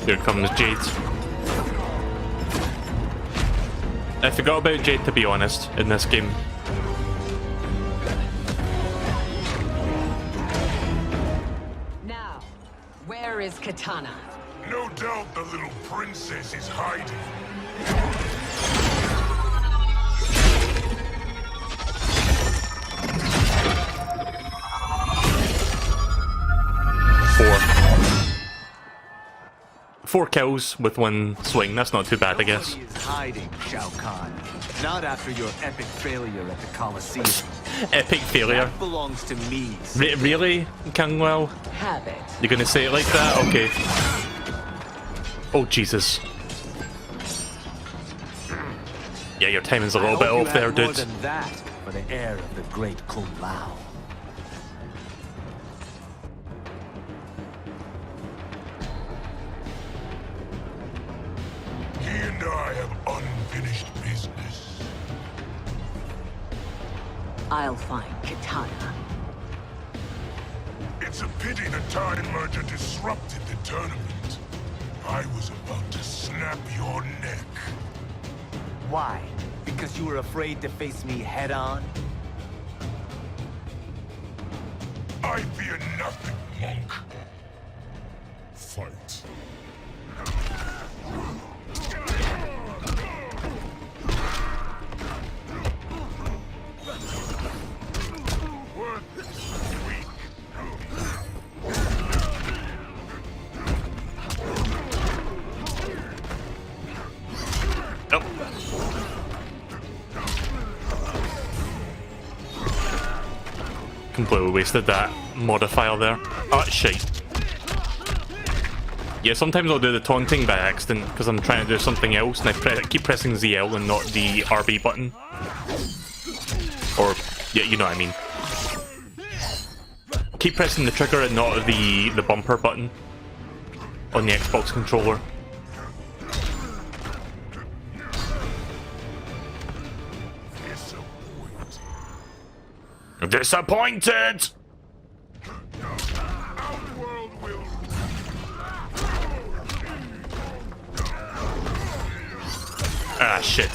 Here comes Jade. I forgot about Jade, to be honest, in this game. Now, where is Katana? No doubt the little princess is hiding. 4 kills with 1 swing. That's not too bad, I guess. Nobody is hiding, Shao Kahn. Not after your epic failure at the Colosseum. Epic failure? That belongs to me. Really, Kangwell? Have it. You're gonna say it like that? Okay. Oh, Jesus. Yeah, your timing's a little bit off there, dude. More than that for the heir of the great Kung Lao. He and I have unfinished business. I'll find Katana. It's a pity the Time Merger disrupted the tournament. I was about to snap your neck. Why? Because you were afraid to face me head-on? I fear nothing, monk. Fight. Completely wasted that modifier there. Oh, shit. Yeah, sometimes I'll do the taunting by accident because I'm trying to do something else and I keep pressing ZL and not the RB button. Or, yeah, you know what I mean. Keep pressing the trigger and not the bumper button on the Xbox controller. Disappointed! Ah, shit.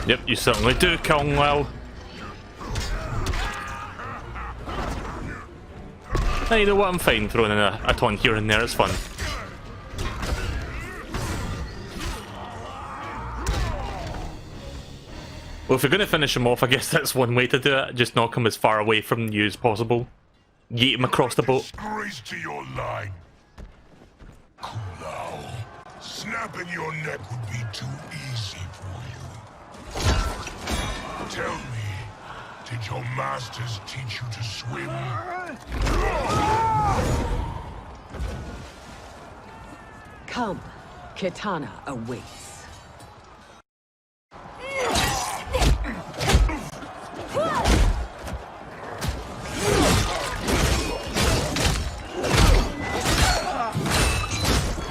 Yep, you certainly do, Kong Lao. Hey, you know what? I'm fine throwing in a taunt here and there, it's fun. Well, if you're going to finish him off, I guess that's one way to do it. Just knock him as far away from you as possible. Yeet him across the boat. Disgrace to your line. Kulao, snapping your neck would be too easy for you. Tell me, did your masters teach you to swim? Come, Kitana awaits.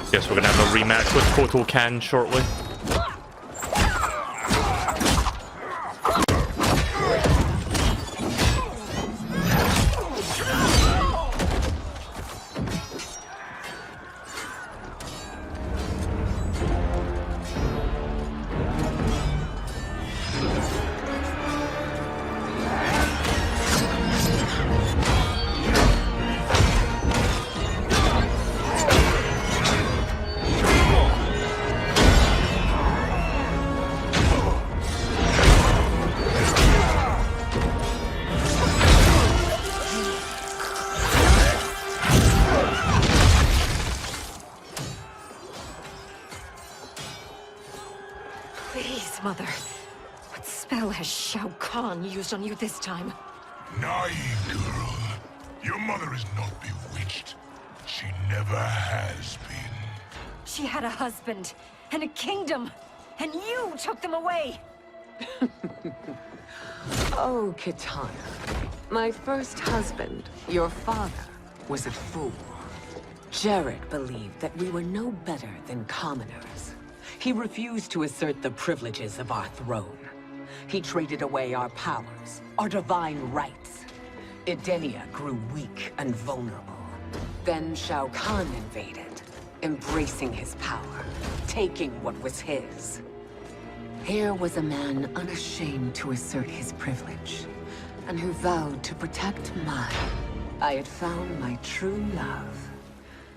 Guess we're gonna have a rematch with Kotal Kahn shortly. Please, Mother. What spell has Shao Kahn used on you this time? Naive girl. Your mother is not bewitched. She never has been. She had a husband and a kingdom, and you took them away! Oh, Kitana. My first husband, your father, was a fool. Jared believed that we were no better than commoners. He refused to assert the privileges of our throne. He traded away our powers, our divine rights. Edenia grew weak and vulnerable. Then Shao Kahn invaded, embracing his power, taking what was his. Here was a man unashamed to assert his privilege, and who vowed to protect mine. I had found my true love,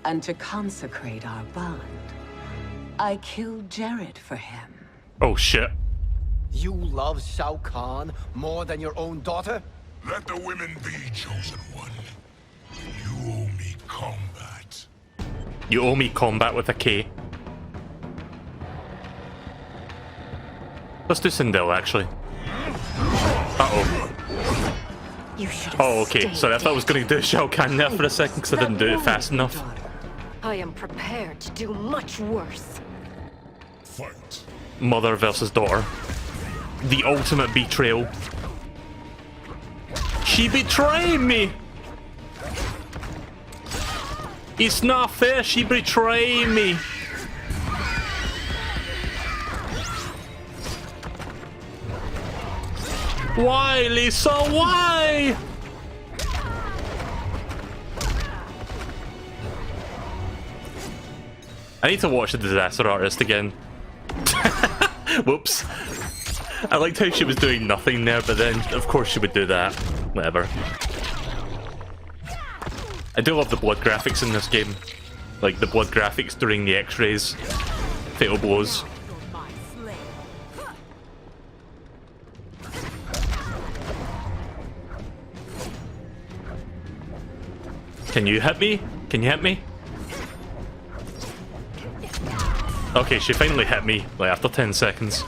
and to consecrate our bond, I killed Jared for him. Oh shit. You love Shao Kahn more than your own daughter? Let the women be, chosen one. You owe me combat. You owe me combat with a K. Let's do Sindel, actually. Uh-oh. Oh, okay. Sorry, I thought I was going to do Shao Kahn there for a second because I didn't do it fast enough. I am prepared to do much worse. Fight. Mother versus daughter. The ultimate betrayal. She betrayed me! It's not fair, she betrayed me! Why, Lisa, why? I need to watch The Disaster Artist again. Whoops. I liked how she was doing nothing there, but then, of course, she would do that. Whatever. I do love the blood graphics in this game. Like, the blood graphics during the X-rays. Fatal blows. Can you hit me? Can you hit me? Okay, she finally hit me, like, after 10 seconds.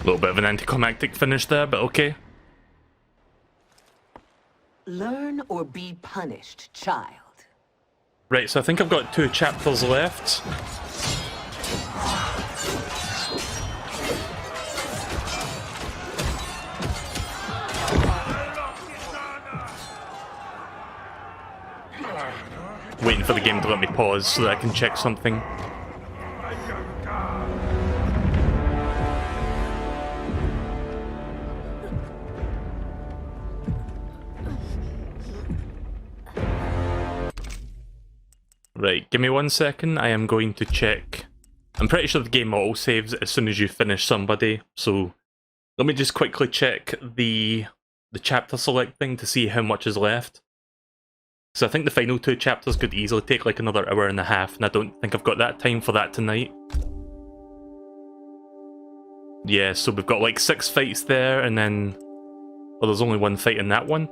A little bit of an anticlimactic finish there, but okay. Learn or be punished, child. Right, so I think I've got 2 chapters left. Waiting for the game to let me pause so that I can check something. Right, give me 1 second. I am going to check. I'm pretty sure the game auto-saves as soon as you finish somebody, so let me just quickly check the chapter select thing to see how much is left. So I think the final 2 chapters could easily take like another hour and a half, and I don't think I've got that time for that tonight. Yeah, so we've got like 6 fights there, and then... well, there's only 1 fight in that one.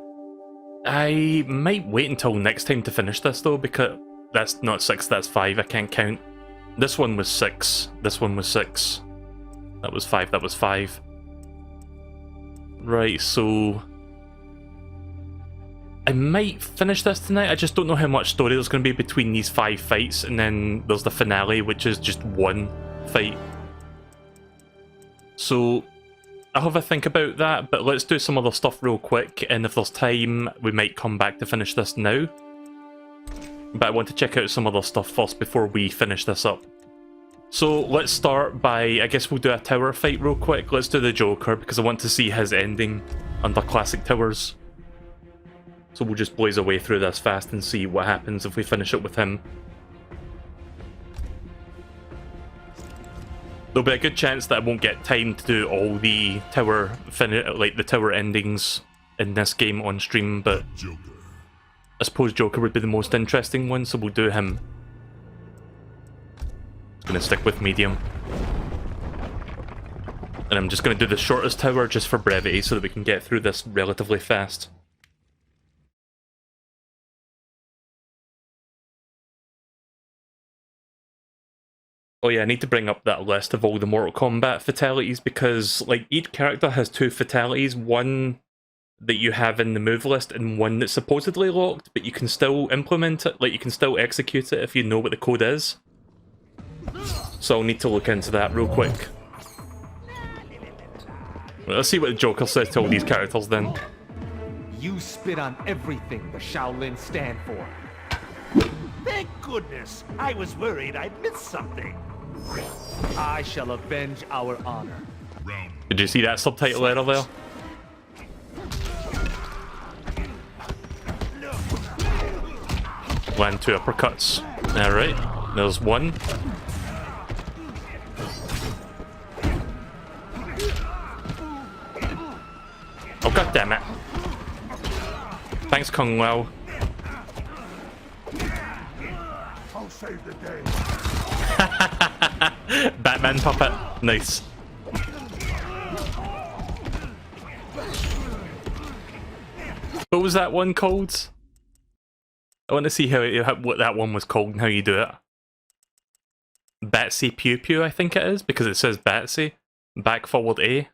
I might wait until next time to finish this though, because that's not 6, that's 5, I can't count. This one was 6, this one was 6. That was 5, that was 5. Right, so... I might finish this tonight, I just don't know how much story there's going to be between these 5 fights, and then there's the finale, which is just 1 fight. So, I'll have a think about that, but let's do some other stuff real quick, and if there's time, we might come back to finish this now. But I want to check out some other stuff first before we finish this up. So let's start by, I guess we'll do a tower fight real quick. Let's do the Joker, because I want to see his ending under classic towers. So we'll just blaze away through this fast and see what happens if we finish it with him. There'll be a good chance that I won't get time to do all the tower the tower endings in this game on stream, but I suppose Joker would be the most interesting one, so we'll do him. I'm gonna stick with medium. And I'm just gonna do the shortest tower just for brevity so that we can get through this relatively fast. Oh yeah, I need to bring up that list of all the Mortal Kombat fatalities, because like each character has 2 fatalities, one that you have in the move list and one that's supposedly locked, but you can still implement it, like you can still execute it if you know what the code is. So I'll need to look into that real quick. Let's see what the Joker says to all these characters then. You spit on everything the Shaolin stand for. Thank goodness! I was worried I'd missed something. I shall avenge our honor. Did you see that subtitle letter there? Land 2 uppercuts. Alright, there's 1. Oh god damn it. Thanks Kung Lao. I'll save the day. Batman puppet. Nice. What was that one called? I want to see what that one was called and how you do it. Batsy Pew Pew, I think it is, because it says Batsy. Back forward A.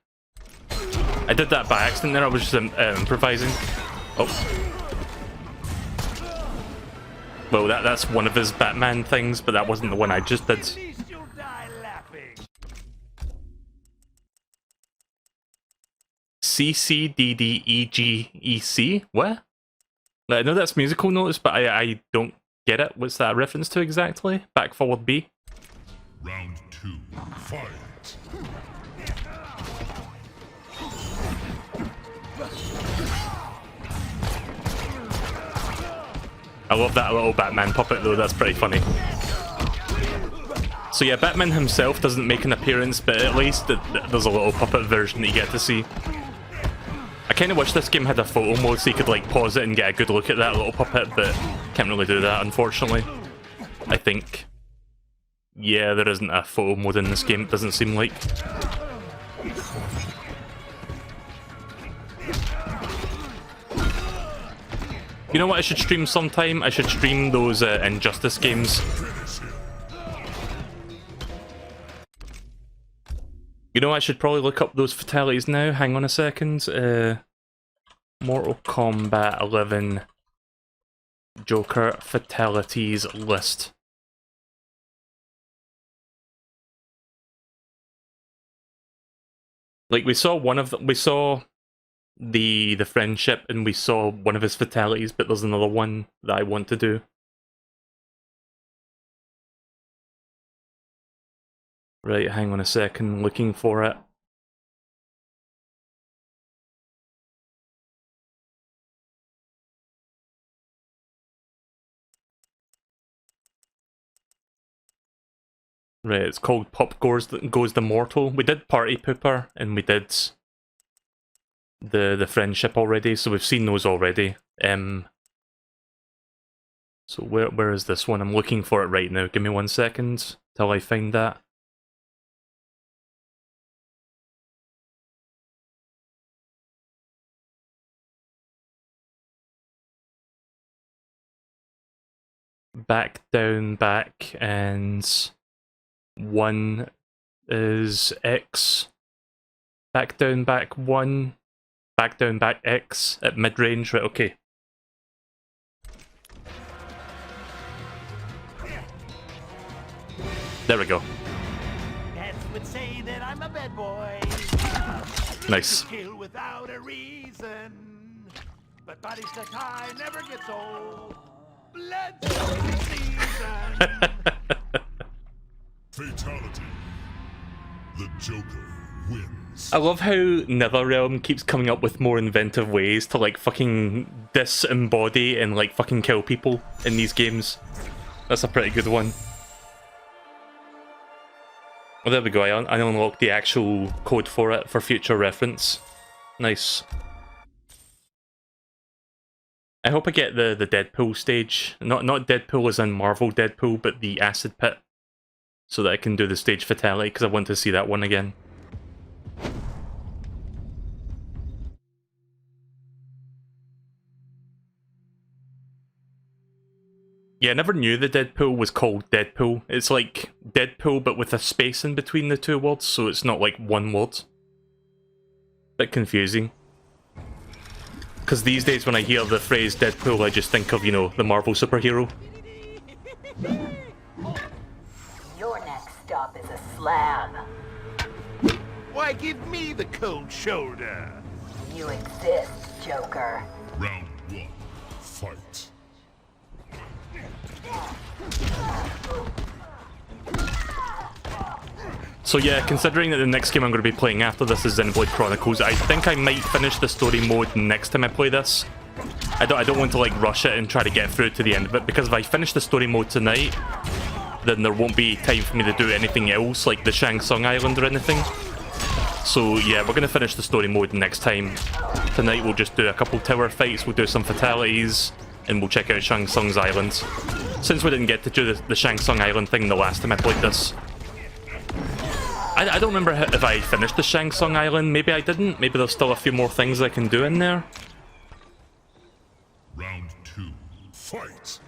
I did that by accident there, I was just improvising. Oh. Well, that's one of his Batman things, but that wasn't the one I just did. CCDDEGEC? What? I know that's musical notes, but I don't get it. What's that a reference to exactly? Back forward B? Round 2, fight. I love that little Batman puppet though, that's pretty funny. So yeah, Batman himself doesn't make an appearance, but at least there's a little puppet version that you get to see. I kind of wish this game had a photo mode so you could like pause it and get a good look at that little puppet, but can't really do that unfortunately. I think. Yeah, there isn't a photo mode in this game, it doesn't seem like. You know what I should stream sometime? I should stream those Injustice games. You know, I should probably look up those fatalities now. Hang on a second. Mortal Kombat 11 Joker fatalities list. Like, we saw one of them, we saw the friendship, and we saw one of his fatalities, but there's another one that I want to do. Right, hang on a second, looking for it. Right, it's called Pop Goes the Mortal. We did Party Pooper, and we did the friendship already, so we've seen those already. So where is this one? I'm looking for it right now. Give me 1 second till I find that. Back, down, back, and 1 is X. Back, down, back, 1. Back, down, back, X at mid-range. Right, okay. There we go. Cats would say that I'm a bad boy. Nice. Kill without a reason. But Body Sakai never gets old. Blood season. Fatality. The Joker wins. I love how NetherRealm keeps coming up with more inventive ways to like fucking disembody and like fucking kill people in these games. That's a pretty good one. Well, there we go, I unlocked the actual code for it for future reference. Nice. I hope I get the Deadpool stage. Not Deadpool as in Marvel Deadpool, but the Acid Pit. So that I can do the stage fatality, because I want to see that one again. Yeah, I never knew the Deadpool was called Deadpool. It's like Deadpool, but with a space in between the two words, so it's not like one word. Bit confusing. Because these days when I hear the phrase Deadpool, I just think of, you know, the Marvel superhero. Your next stop is a slab. Why give me the cold shoulder? You exist, Joker. Round 1. Fight. So yeah, considering that the next game I'm going to be playing after this is Xenoblade Chronicles, I think I might finish the story mode next time I play this. I don't want to like rush it and try to get through to the end of it, because if I finish the story mode tonight, then there won't be time for me to do anything else, like the Shang Tsung Island or anything. So yeah, we're going to finish the story mode next time. Tonight we'll just do a couple tower fights, we'll do some fatalities, and we'll check out Shang Tsung's island. Since we didn't get to do the Shang Tsung Island thing the last time I played this. I don't remember if I finished the Shang Tsung Island, maybe I didn't, maybe there's still a few more things I can do in there. Round 2. Fight.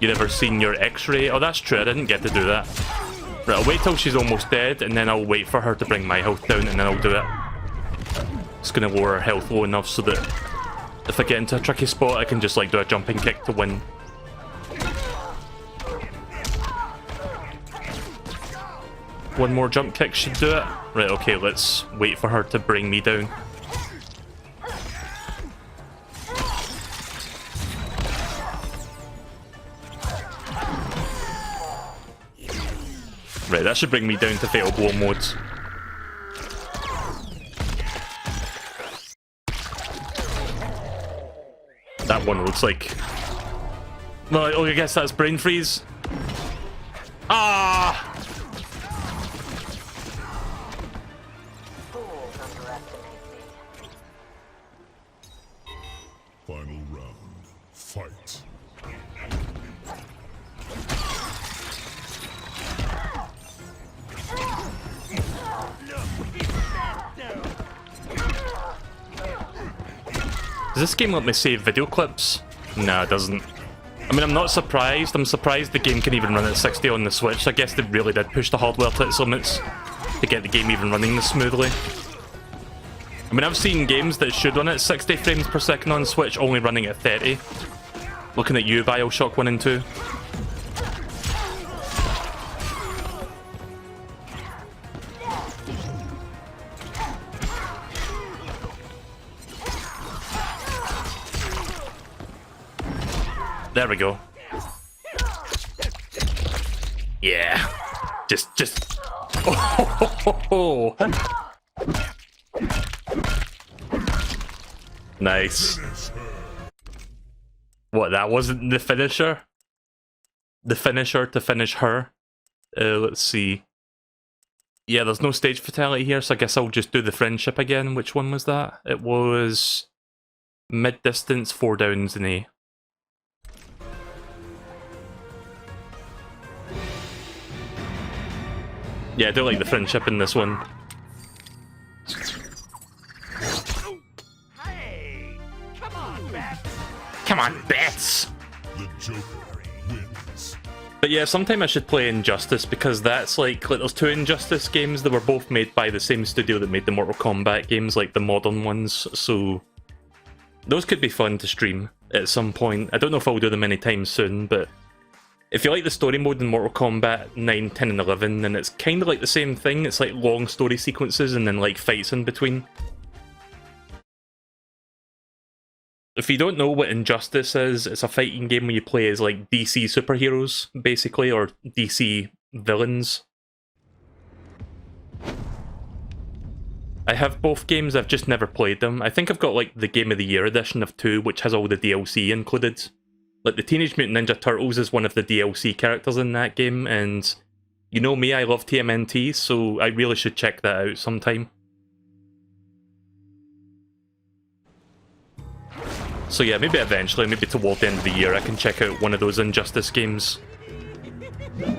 You never seen your X-ray? Oh, that's true, I didn't get to do that. Right, I'll wait till she's almost dead, and then I'll wait for her to bring my health down, and then I'll do it. It's gonna lower her health low enough so that if I get into a tricky spot, I can just like do a jumping kick to win. One more jump kick should do it. Right, okay, let's wait for her to bring me down. Right, that should bring me down to Fatal Blow mode. That one looks like... Well, oh, I guess that's Brain Freeze. Ah! Final round. Fight. Does this game let me save video clips? Nah, it doesn't. I mean, I'm not surprised. I'm surprised the game can even run at 60 on the Switch. I guess they really did push the hardware to its limits to get the game even running this smoothly. I mean, I've seen games that should run at 60 frames per second on Switch only running at 30. Looking at you, Bioshock 1 and 2. There we go. Yeah. Just. Oh. Nice. What, that wasn't the finisher? The finisher to finish her? Let's see. Yeah, there's no stage fatality here, so I guess I'll just do the friendship again. Which one was that? It was mid-distance, 4 downs in A. Yeah, I do like the friendship in this one. Hey, come on, Bats. Come on, Bats! The Joker wins. But yeah, sometime I should play Injustice, because that's like there's 2 Injustice games that were both made by the same studio that made the Mortal Kombat games, like the modern ones, so those could be fun to stream at some point. I don't know if I'll do them anytime soon, but if you like the story mode in Mortal Kombat 9, 10 and 11, then it's kind of like the same thing. It's like long story sequences and then like fights in between. If you don't know what Injustice is, it's a fighting game where you play as like DC superheroes, basically, or DC villains. I have both games, I've just never played them. I think I've got like the Game of the Year edition of 2, which has all the DLC included. Like the Teenage Mutant Ninja Turtles is one of the DLC characters in that game, and you know me, I love TMNT, so I really should check that out sometime. So yeah, maybe eventually, maybe toward the end of the year, I can check out one of those Injustice games.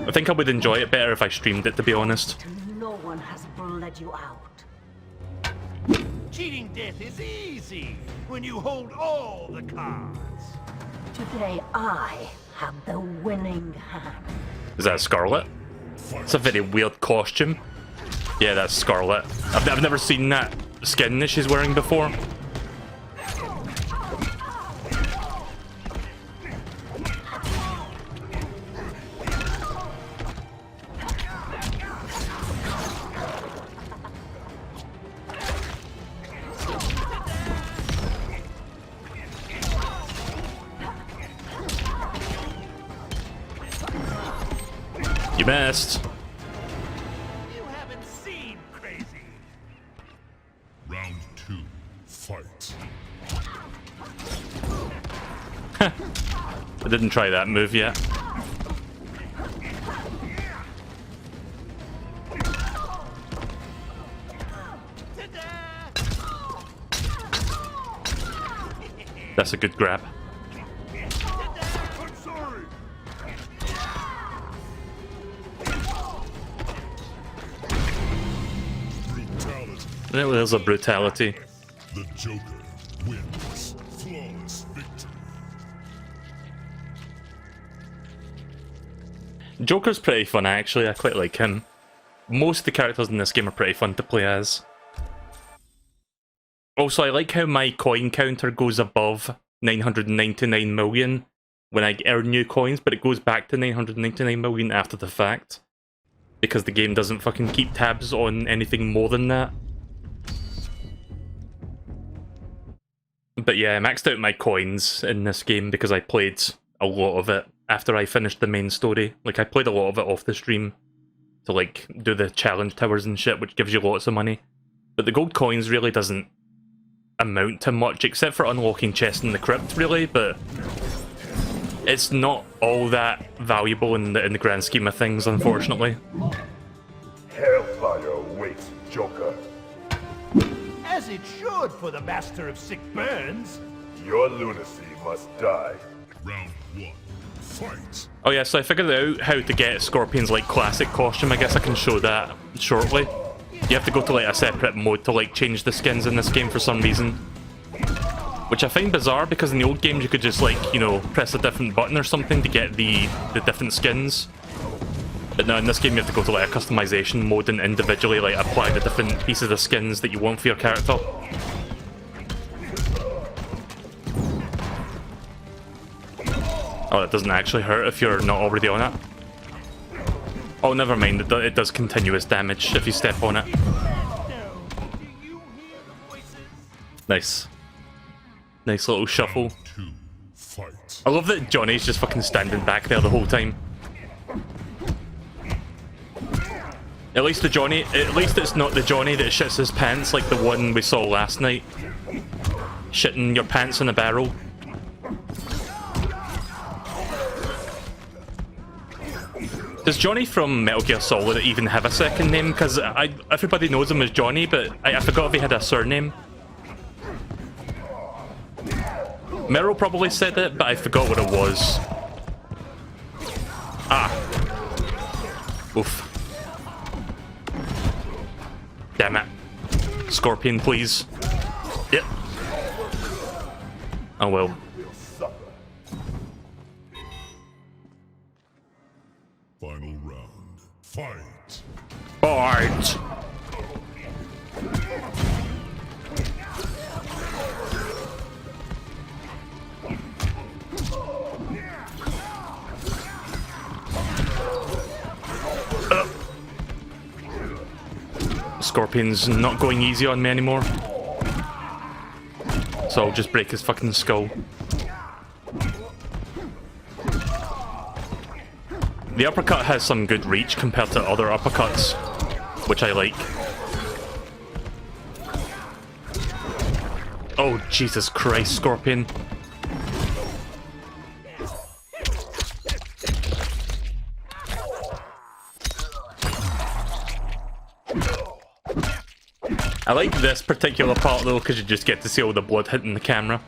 I think I would enjoy it better if I streamed it, to be honest. No one has bled you out. Cheating death is easy when you hold all the cards. Today I have the winning hand. Is that Scarlet? It's a very weird costume. Yeah, that's Scarlet. I've never seen that skin that she's wearing before. You missed. You haven't seen crazy. Round 2, fight. I didn't try that move yet. That's a good grab. There's a brutality. The Joker wins. Flawless victory. Joker's pretty fun, actually. I quite like him. Most of the characters in this game are pretty fun to play as. Also, I like how my coin counter goes above 999 million when I earn new coins, but it goes back to 999 million after the fact. Because the game doesn't fucking keep tabs on anything more than that. But yeah, I maxed out my coins in this game because I played a lot of it after I finished the main story. Like, I played a lot of it off the stream to, like, do the challenge towers and shit, which gives you lots of money. But the gold coins really doesn't amount to much, except for unlocking chests in the crypt, really, but it's not all that valuable in the grand scheme of things, unfortunately. Hellfire awaits, Joker. As it should for the master of sick burns. Your lunacy must die. Round 1, fight. Oh yeah, so I figured out how to get Scorpion's like classic costume. I guess I can show that shortly. You have to go to like a separate mode to like change the skins in this game for some reason. Which I find bizarre because in the old games you could just like, you know, press a different button or something to get the different skins. But now in this game you have to go to like a customization mode and individually like apply the different pieces of skins that you want for your character. Oh, that doesn't actually hurt if you're not already on it. Oh, never mind, it does continuous damage if you step on it. Nice. Nice little shuffle. Fight. I love that Johnny's just fucking standing back there the whole time. At least it's not the Johnny that shits his pants like the one we saw last night. Shitting your pants in a barrel. Does Johnny from Metal Gear Solid even have a second name? Because everybody knows him as Johnny, but I forgot if he had a surname. Meryl probably said it, but I forgot what it was. Ah. Oof. Damn it. Scorpion, please. Yep. Oh well. Final round. Fight. Fight. Scorpion's not going easy on me anymore. So I'll just break his fucking skull. The uppercut has some good reach compared to other uppercuts, which I like. Oh, Jesus Christ, Scorpion. I like this particular part though, because you just get to see all the blood hitting the camera.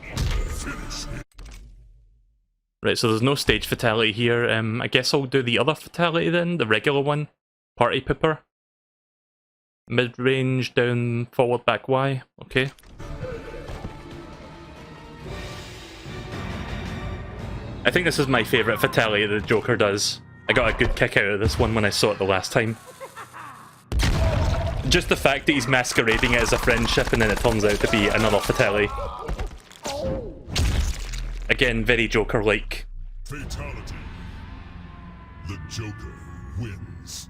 Right, so there's no stage fatality here. I guess I'll do the other fatality then, the regular one. Party Pooper. Mid-range, down, forward, back, Y. Okay. I think this is my favourite fatality that the Joker does. I got a good kick out of this one when I saw it the last time. Just the fact that he's masquerading it as a friendship and then it turns out to be another fatality. Again, very Joker-like. Fatality. The Joker wins.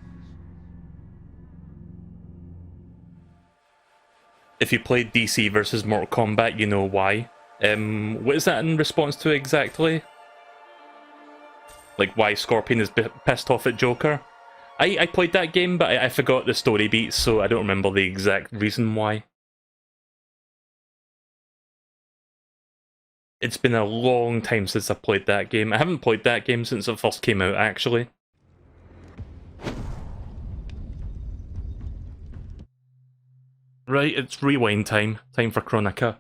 If you played DC versus Mortal Kombat, you know why. What is that in response to exactly? Like why Scorpion is pissed off at Joker? I played that game, but I forgot the story beats, so I don't remember the exact reason why. It's been a long time since I played that game. I haven't played that game since it first came out, actually. Right, it's rewind time. Time for Chronica.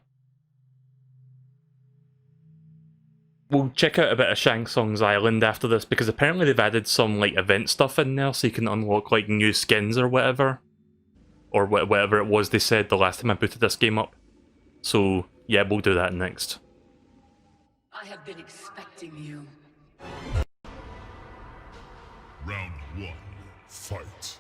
We'll check out a bit of Shang Tsung's Island after this, because apparently they've added some like event stuff in there, so you can unlock like new skins or whatever. Or whatever it was they said the last time I booted this game up. So yeah, we'll do that next. I have been expecting you. Round 1. Fight.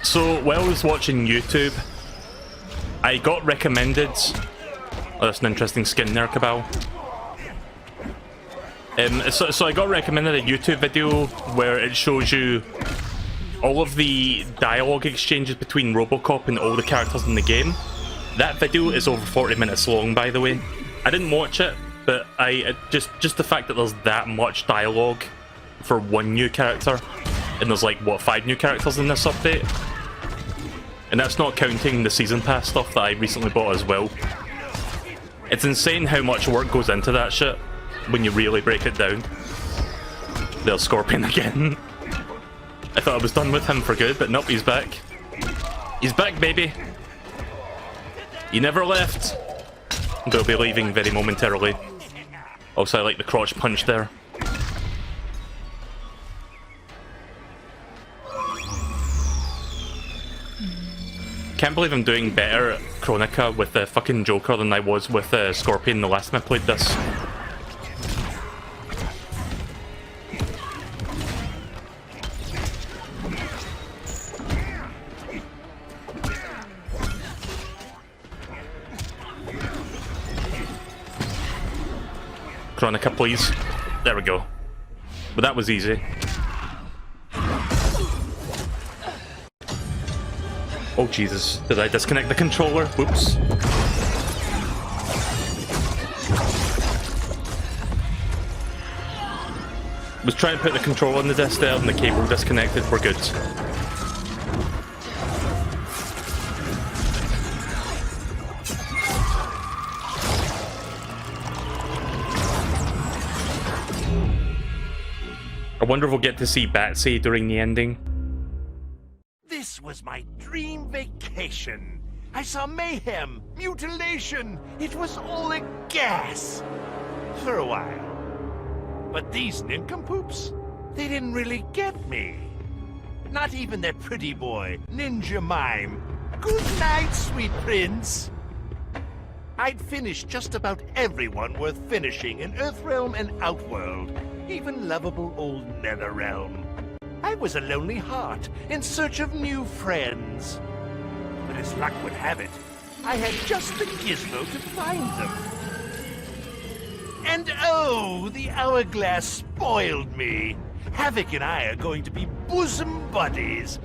So while I was watching YouTube, I got recommended... Oh, that's an interesting skin there, Cabal. So I got recommended a YouTube video where it shows you all of the dialogue exchanges between Robocop and all the characters in the game. That video is over 40 minutes long, by the way. I didn't watch it, but just the fact that there's that much dialogue for one new character, and there's like, what, 5 new characters in this update? And that's not counting the Season Pass stuff that I recently bought as well. It's insane how much work goes into that shit when you really break it down. There's Scorpion again. I thought I was done with him for good, but nope, he's back. He's back, baby. He never left. I'm gonna be leaving very momentarily. Also, I like the crotch punch there. Can't believe I'm doing better at Chronica with the fucking Joker than I was with Scorpion the last time I played this. Chronica, please. There we go. But that was easy. Oh Jesus, did I disconnect the controller? Whoops. Was trying to put the controller on the disc there and the cable disconnected. We're good. I wonder if we'll get to see Batsy during the ending. This was my dream vacation. I saw mayhem, mutilation. It was all a gas. For a while. But these nincompoops, they didn't really get me. Not even that pretty boy, Ninja Mime. Good night, sweet prince. I'd finished just about everyone worth finishing in Earthrealm and Outworld. Even lovable old Netherrealm. I was a lonely heart in search of new friends. But as luck would have it, I had just the gizmo to find them. And oh, the hourglass spoiled me. Havoc and I are going to be bosom buddies.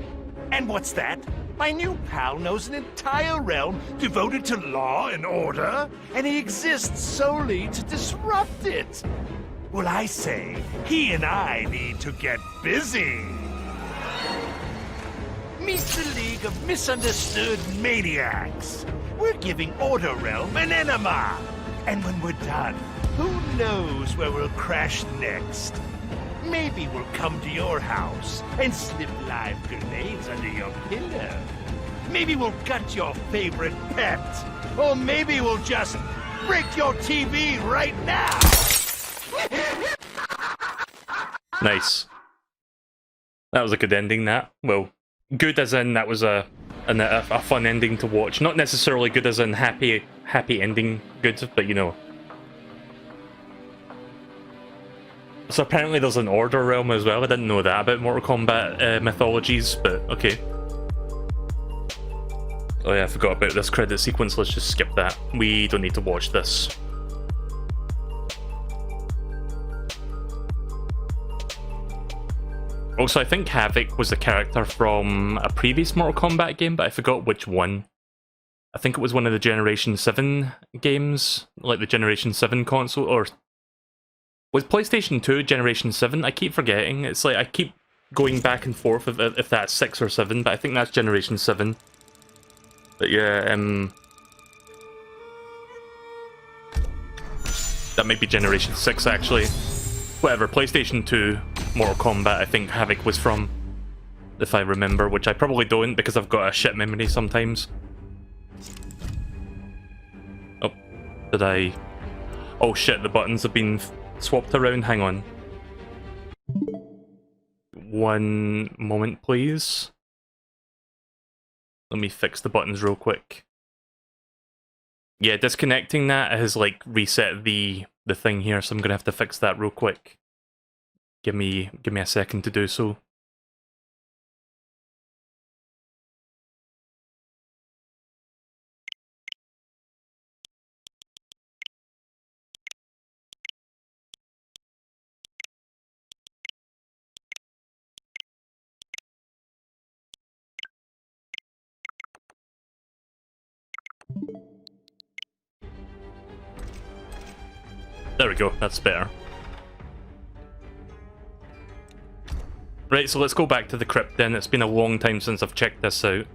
And what's that? My new pal knows an entire realm devoted to law and order, and he exists solely to disrupt it. Well, I say, he and I need to get busy. Meet the League of Misunderstood Maniacs. We're giving Order Realm an enema. And when we're done, who knows where we'll crash next? Maybe we'll come to your house and slip live grenades under your pillow. Maybe we'll gut your favorite pet. Or maybe we'll just break your TV right now. Nice. That was a good ending, that. Well, good as in that was a fun ending to watch. Not necessarily good as in happy ending good, but you know. So apparently there's an Order realm as well. I didn't know that about Mortal Kombat mythologies, but okay. Oh yeah, I forgot about this credit sequence. Let's just skip that. We don't need to watch this. Also, I think Havoc was the character from a previous Mortal Kombat game, but I forgot which one. I think it was one of the Generation 7 games, like the Generation 7 console, or... Was PlayStation 2 Generation 7? I keep forgetting. It's like, I keep going back and forth if that's 6 or 7, but I think that's Generation 7. But yeah, that might be Generation 6, actually. Whatever, PlayStation 2 Mortal Kombat, I think Havoc was from, if I remember, which I probably don't because I've got a shit memory sometimes. Oh, did I... Oh shit, the buttons have been swapped around, hang on. One moment, please. Let me fix the buttons real quick. Yeah, disconnecting that has like reset the thing here, so I'm gonna have to fix that real quick. Give me a second to do so. There we go, that's better. Right, so let's go back to the crypt then. It's been a long time since I've checked this out.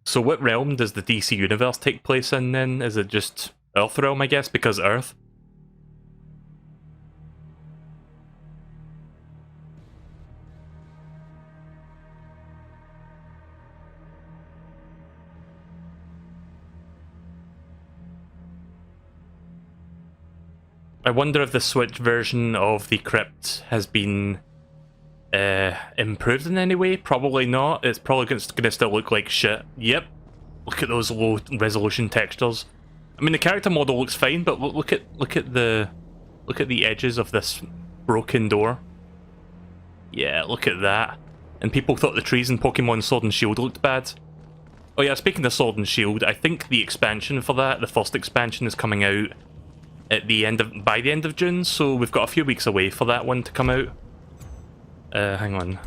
So what realm does the DC universe take place in then? Is it just Earthrealm, I guess, because Earth? I wonder if the Switch version of the crypt has been improved in any way. Probably not. It's probably going to still look like shit. Yep. Look at those low resolution textures. I mean, the character model looks fine, but look at the edges of this broken door. Yeah, look at that. And people thought the trees in Pokemon Sword and Shield looked bad. Oh yeah, speaking of Sword and Shield, I think the expansion for that, the first expansion, is coming out at by the end of June, so we've got a few weeks away for that one to come out. Hang on.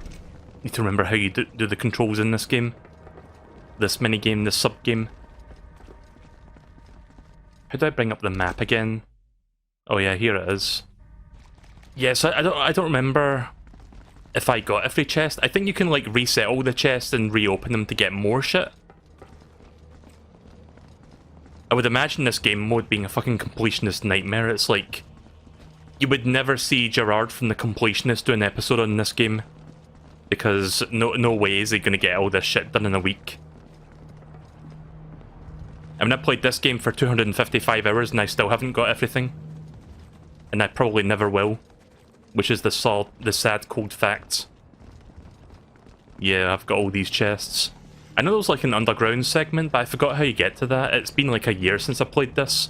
Need to remember how you do the controls in this game. This minigame, this sub-game. How do I bring up the map again? Oh yeah, here it is. Yes, I don't remember if I got every chest. I think you can like reset all the chests and reopen them to get more shit. I would imagine this game mode being a fucking completionist nightmare. It's like, you would never see Gerard from the Completionist do an episode on this game, because no way is he gonna get all this shit done in a week. I mean, I played this game for 255 hours and I still haven't got everything. And I probably never will. Which is the sad cold fact. Yeah, I've got all these chests. I know there's like an underground segment, but I forgot how you get to that. It's been like a year since I played this.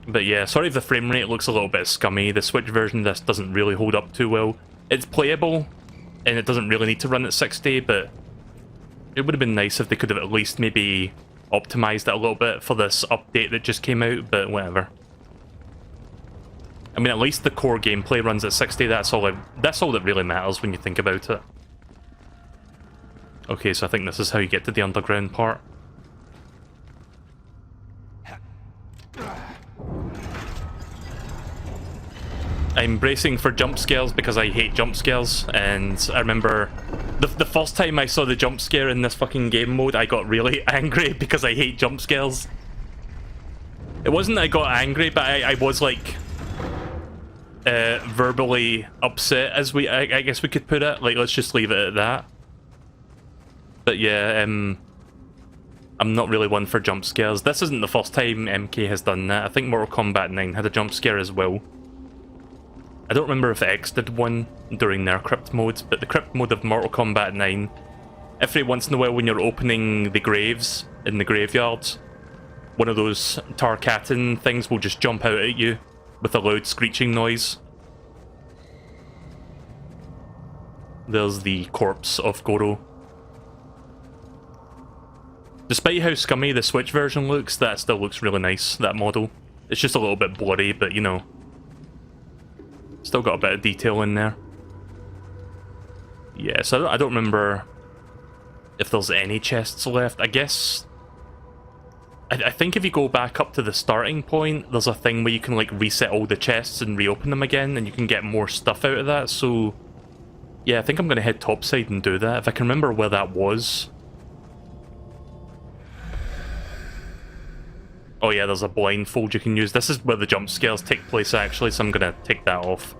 But yeah, sorry if the frame rate looks a little bit scummy. The Switch version of this doesn't really hold up too well. It's playable, and it doesn't really need to run at 60, but it would have been nice if they could have at least maybe optimized it a little bit for this update that just came out, but whatever. I mean, at least the core gameplay runs at 60, that's all that really matters when you think about it. Okay, so I think this is how you get to the underground part. I'm bracing for jump scares because I hate jump scares, and I remember the first time I saw the jump scare in this fucking game mode, I got really angry because I hate jump scares. It wasn't that I got angry, but I was like verbally upset, as I guess we could put it. Like, let's just leave it at that. But yeah, I'm not really one for jump scares. This isn't the first time MK has done that. I think Mortal Kombat 9 had a jump scare as well. I don't remember if X did one during their crypt mode, but the crypt mode of Mortal Kombat 9, every once in a while when you're opening the graves in the graveyard, one of those Tarkatan things will just jump out at you with a loud screeching noise. There's the corpse of Goro. Despite how scummy the Switch version looks, that still looks really nice, that model. It's just a little bit blurry, but you know, still got a bit of detail in there. Yeah, so I don't remember if there's any chests left. I guess I think if you go back up to the starting point, there's a thing where you can like reset all the chests and reopen them again, and you can get more stuff out of that. So yeah, I think I'm gonna head topside and do that, if I can remember where that was. Oh yeah, there's a blindfold you can use. This is where the jump scares take place actually, so I'm gonna take that off.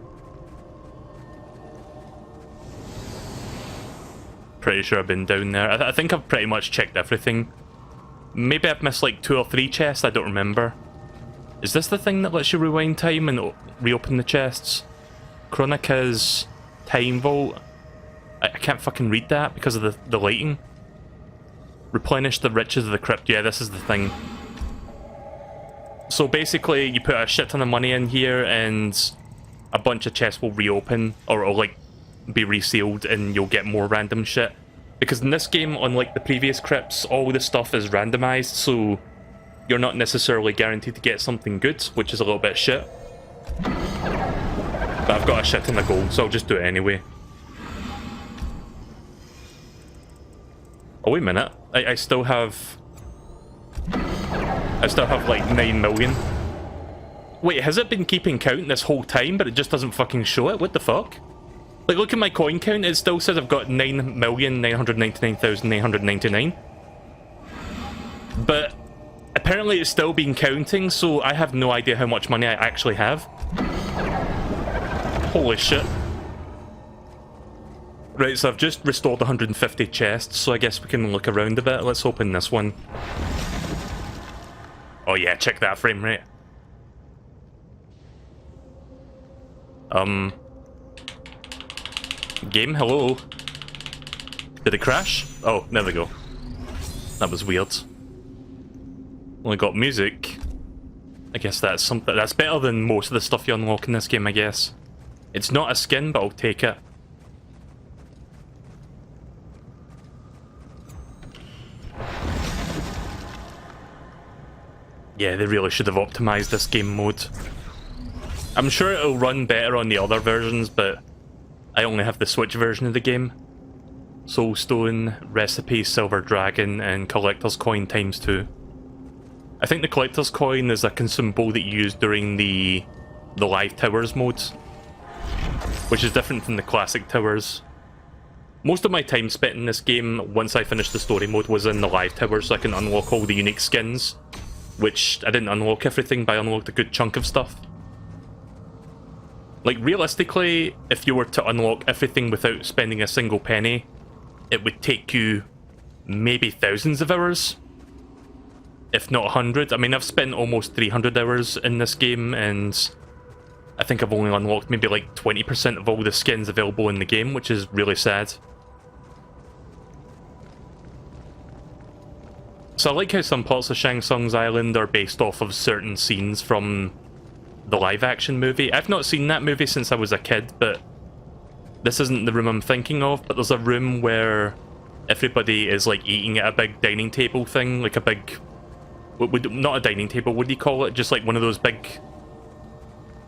Pretty sure I've been down there. I think I've pretty much checked everything. Maybe I've missed like 2 or 3 chests, I don't remember. Is this the thing that lets you rewind time and reopen the chests? Chronica's Time Vault? I can't fucking read that because of the lighting. Replenish the riches of the crypt. Yeah, this is the thing. So basically, you put a shit ton of money in here and a bunch of chests will reopen, or like be resealed, and you'll get more random shit. Because in this game, unlike the previous crypts, all the stuff is randomized, so you're not necessarily guaranteed to get something good, which is a little bit shit. But I've got a shit ton of gold, so I'll just do it anyway. Oh wait a minute, I still have like 9 million. Wait, has it been keeping count this whole time, but it just doesn't fucking show it? What the fuck? Like, look at my coin count, it still says I've got 9,999,999. But apparently it's still been counting, so I have no idea how much money I actually have. Holy shit. Right, so I've just restored 150 chests, so I guess we can look around a bit. Let's open this one. Oh yeah, check that frame rate. Game, hello? Did it crash? Oh, there we go. That was weird. Only got music. I guess that's something that's better than most of the stuff you unlock in this game, I guess. It's not a skin, but I'll take it. Yeah, they really should have optimized this game mode. I'm sure it'll run better on the other versions, but I only have the Switch version of the game. Soulstone, Recipe, Silver Dragon, and Collector's Coin ×2. I think the Collector's Coin is a consumable that you use during the Live Towers mode, which is different from the classic towers. Most of my time spent in this game, once I finished the story mode, was in the Live Towers, so I can unlock all the unique skins, which I didn't unlock everything, but I unlocked a good chunk of stuff. Like, realistically, if you were to unlock everything without spending a single penny, it would take you maybe thousands of hours, if not 100. I mean, I've spent almost 300 hours in this game, and I think I've only unlocked maybe like 20% of all the skins available in the game, which is really sad. So I like how some parts of Shang Tsung's island are based off of certain scenes from the live-action movie. I've not seen that movie since I was a kid, but this isn't the room I'm thinking of, but there's a room where everybody is like eating at a big dining table thing, like a big... not a dining table, what do you call it? Just like one of those big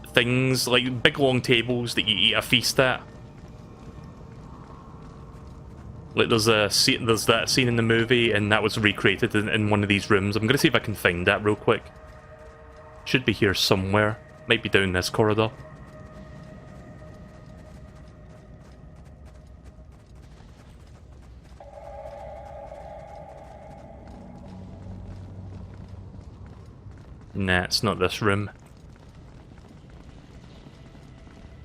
things, like big long tables that you eat a feast at. Like there's that scene in the movie, and that was recreated in one of these rooms. I'm gonna see if I can find that real quick. Should be here somewhere. Might be down this corridor. Nah, it's not this room.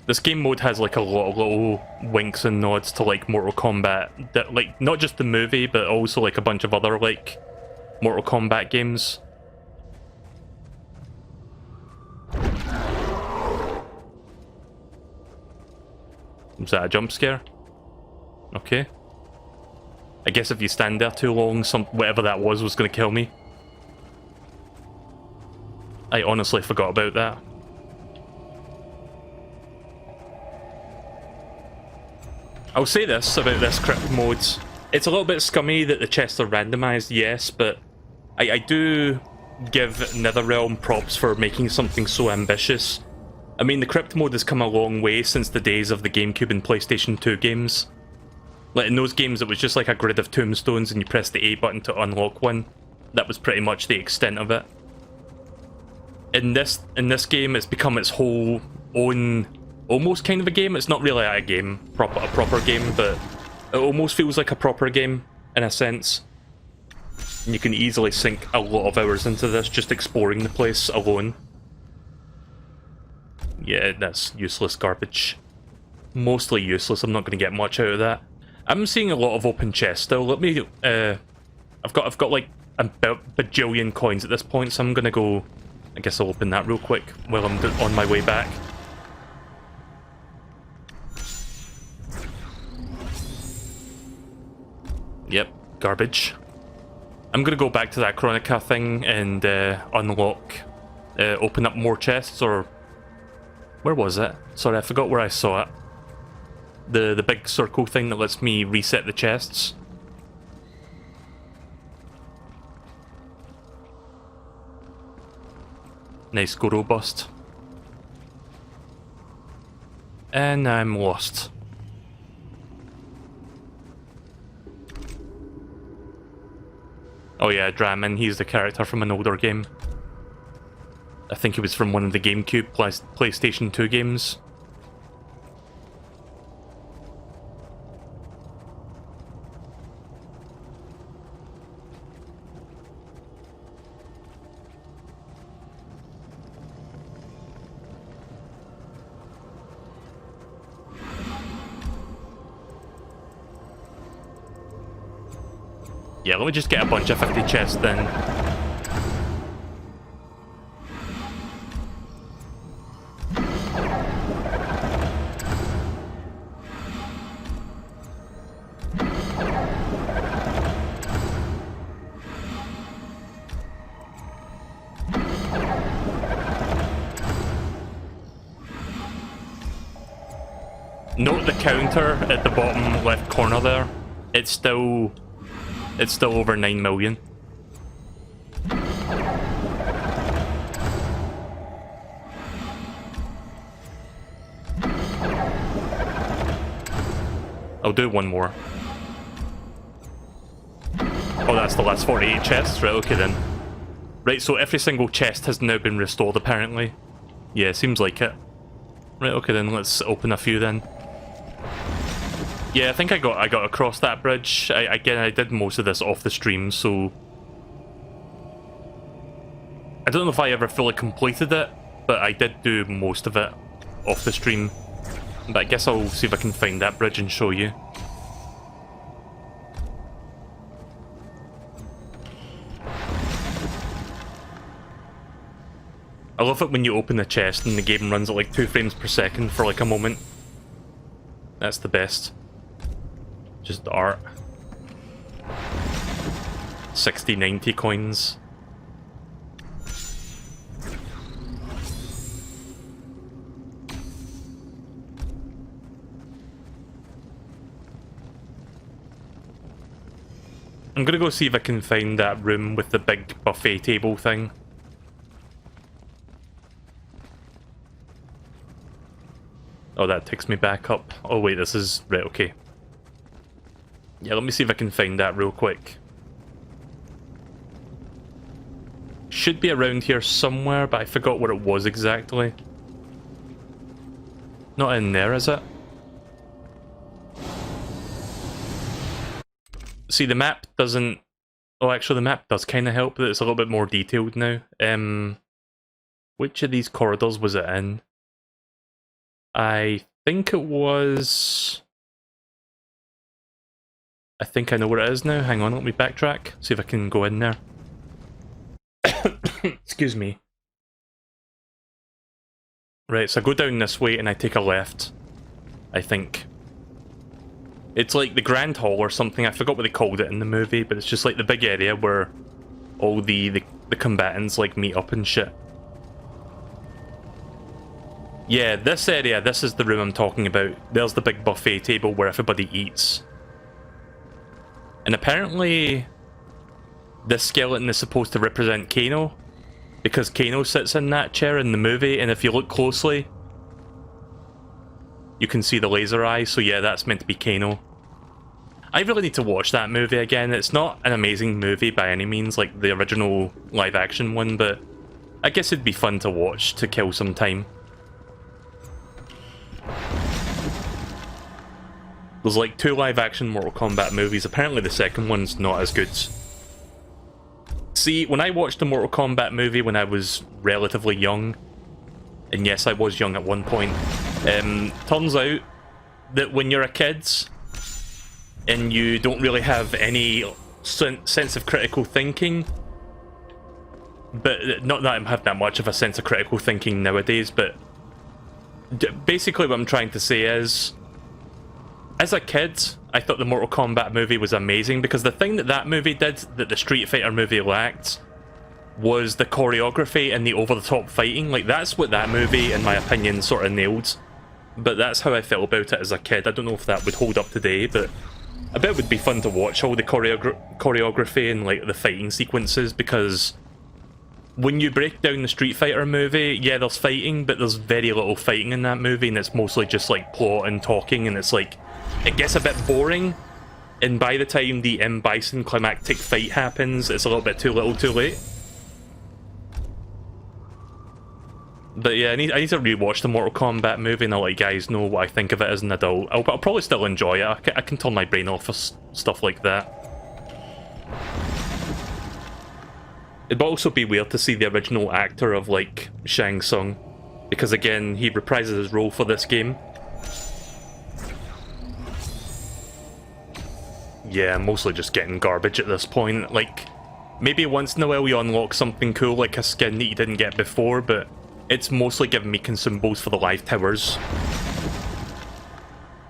This game mode has like a lot of little winks and nods to like Mortal Kombat, that, like not just the movie, but also like a bunch of other like Mortal Kombat games. Was that a jump scare? Okay. I guess if you stand there too long, whatever that was going to kill me. I honestly forgot about that. I'll say this about this crypt mode. It's a little bit scummy that the chests are randomized, yes, but I do give NetherRealm props for making something so ambitious. I mean, the crypt mode has come a long way since the days of the GameCube and PlayStation 2 games. Like in those games, it was just like a grid of tombstones and you press the A button to unlock one. That was pretty much the extent of it. In this game, it's become its whole own, almost kind of a game. It's not really a game, a proper game, but it almost feels like a proper game in a sense. And you can easily sink a lot of hours into this just exploring the place alone. Yeah, that's useless garbage. Mostly useless. I'm not going to get much out of that. I'm seeing a lot of open chests though. Let me. I've got like a bajillion coins at this point, so I'm going to go. I guess I'll open that real quick while I'm on my way back. Yep, garbage. I'm gonna go back to that Chronica thing and unlock, open up more chests, or where was it? Sorry, I forgot where I saw it. The big circle thing that lets me reset the chests. Nice, go robust. And I'm lost. Oh yeah, Draman, he's the character from an older game. I think he was from one of the GameCube PlayStation 2 games. Yeah, let me just get a bunch of 50 chests then. Note the counter at the bottom left corner there. It's still over 9 million. I'll do one more. Oh, that's the last 48 chests? Right, okay then. Right, so every single chest has now been restored, apparently. Yeah, seems like it. Right, okay then, let's open a few then. Yeah, I think I got across that bridge. Again, I did most of this off the stream, so... I don't know if I ever fully completed it, but I did do most of it off the stream. But I guess I'll see if I can find that bridge and show you. I love it when you open the chest and the game runs at like 2 frames per second for like a moment. That's the best. Just art. 60, 90 coins. I'm gonna go see if I can find that room with the big buffet table thing. Oh, that takes me back up. Oh wait, this is... right, okay. Yeah, let me see if I can find that real quick. Should be around here somewhere, but I forgot what it was exactly. Not in there, is it? See, the map doesn't... oh, actually, the map does kind of help, but it's a little bit more detailed now. Which of these corridors was it in? I think it was... I think I know where it is now. Hang on, let me backtrack. See if I can go in there. Excuse me. Right, so I go down this way and I take a left. I think. It's like the Grand Hall or something. I forgot what they called it in the movie, but it's just like the big area where all the combatants like meet up and shit. Yeah, this area, this is the room I'm talking about. There's the big buffet table where everybody eats. And apparently, this skeleton is supposed to represent Kano, because Kano sits in that chair in the movie, and if you look closely, you can see the laser eye, so yeah, that's meant to be Kano. I really need to watch that movie again. It's not an amazing movie by any means, like the original live-action one, but I guess it'd be fun to watch to kill some time. There's like 2 live-action Mortal Kombat movies. Apparently the second one's not as good. See, when I watched the Mortal Kombat movie when I was relatively young, and yes, I was young at one point, turns out that when you're a kid and you don't really have any sense of critical thinking, but not that I have that much of a sense of critical thinking nowadays, but basically what I'm trying to say is, as a kid, I thought the Mortal Kombat movie was amazing, because the thing that that movie did that the Street Fighter movie lacked was the choreography and the over-the-top fighting. Like, that's what that movie, in my opinion, sort of nailed. But that's how I felt about it as a kid. I don't know if that would hold up today, but I bet it would be fun to watch all the choreography and, like, the fighting sequences, because when you break down the Street Fighter movie, yeah, there's fighting, but there's very little fighting in that movie, and it's mostly just, like, plot and talking, and it's, like, it gets a bit boring, and by the time the M. Bison climactic fight happens, it's a little bit too little too late. But yeah, I need to rewatch the Mortal Kombat movie and I'll let you guys know what I think of it as an adult. I'll probably still enjoy it. I can turn my brain off for stuff like that. It'd also be weird to see the original actor of, like, Shang Tsung, because again, he reprises his role for this game. Yeah, mostly just getting garbage at this point. Like, maybe once in a while you unlock something cool, like a skin that you didn't get before, but it's mostly giving me consumables for the live towers.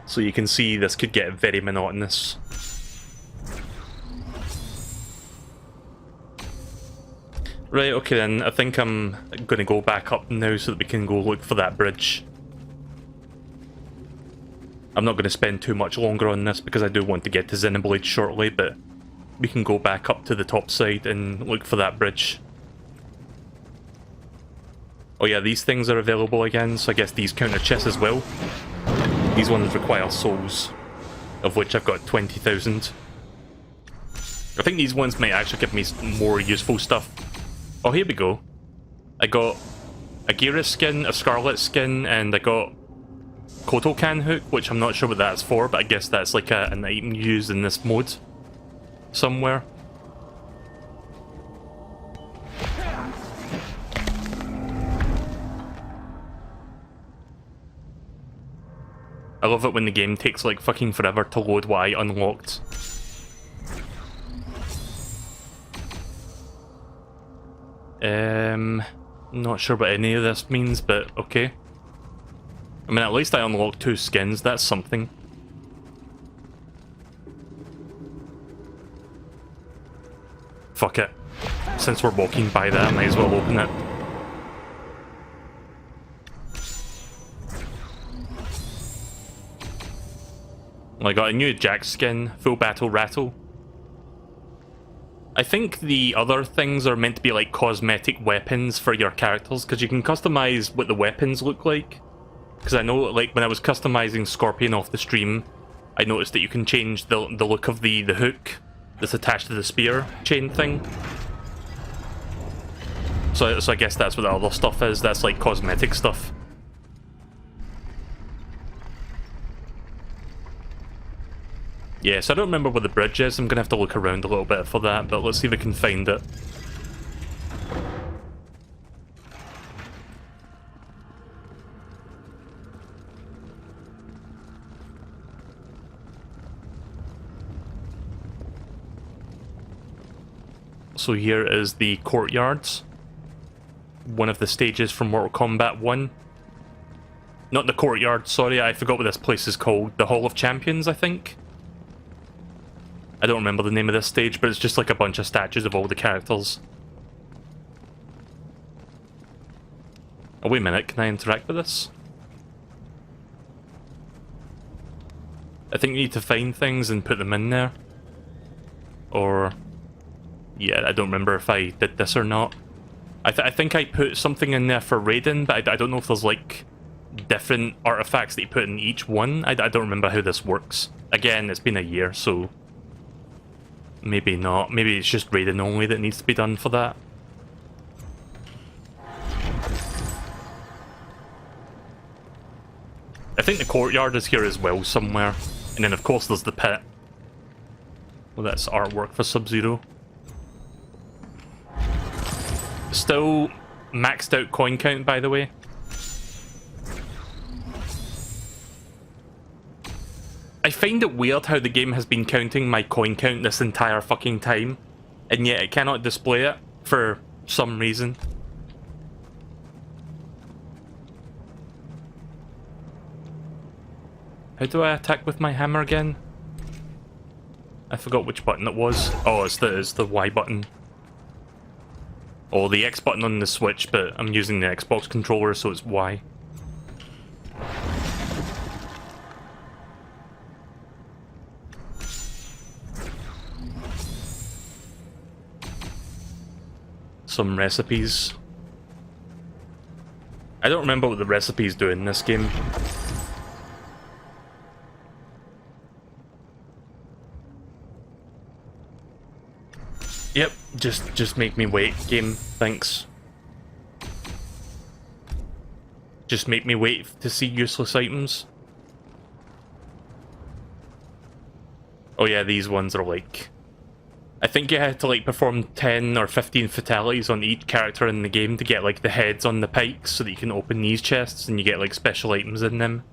So you can see this could get very monotonous. Right, okay then, I think I'm gonna go back up now so that we can go look for that bridge. I'm not going to spend too much longer on this because I do want to get to Xenoblade shortly, but we can go back up to the top side and look for that bridge. Oh yeah, these things are available again, so I guess these counter chests as well. These ones require souls, of which I've got 20,000. I think these ones might actually give me more useful stuff. Oh, here we go. I got a Gira skin, a Scarlet skin, and I got Kotokan hook, which I'm not sure what that's for, but I guess that's like an item used in this mode somewhere. I love it when the game takes like fucking forever to load what I unlocked. Not sure what any of this means, but okay. I mean, at least I unlocked 2 skins, that's something. Fuck it. Since we're walking by that, I might as well open it. Well, I got a new Jack skin, Full Battle Rattle. I think the other things are meant to be like cosmetic weapons for your characters, because you can customize what the weapons look like. Because I know, like, when I was customizing Scorpion off the stream, I noticed that you can change the look of the hook that's attached to the spear chain thing. So I guess that's what the other stuff is, that's like cosmetic stuff. Yeah, so I don't remember where the bridge is. I'm going to have to look around a little bit for that, but let's see if I can find it. So here is the courtyards. One of the stages from Mortal Kombat 1. Not the courtyard, sorry, I forgot what this place is called. The Hall of Champions, I think? I don't remember the name of this stage, but it's just like a bunch of statues of all the characters. Oh, wait a minute, can I interact with this? I think you need to find things and put them in there. Or... yeah, I don't remember if I did this or not. I think I put something in there for Raiden, but I don't know if there's like different artifacts that you put in each one. I don't remember how this works. Again, it's been a year, so... maybe not. Maybe it's just Raiden only that needs to be done for that. I think the courtyard is here as well somewhere. And then of course there's the pit. Well, that's artwork for Sub-Zero. Still maxed out coin count, by the way. I find it weird how the game has been counting my coin count this entire fucking time, and yet it cannot display it for some reason. How do I attack with my hammer again? I forgot which button it was. Oh, it's the Y button. Or the X button on the Switch, but I'm using the Xbox controller, so it's Y. Some recipes. I don't remember what the recipes do in this game. Yep, just make me wait, game. Thanks. Just make me wait to see useless items. Oh yeah, these ones are like... I think you had to like perform 10 or 15 fatalities on each character in the game to get like the heads on the pikes so that you can open these chests and you get like special items in them.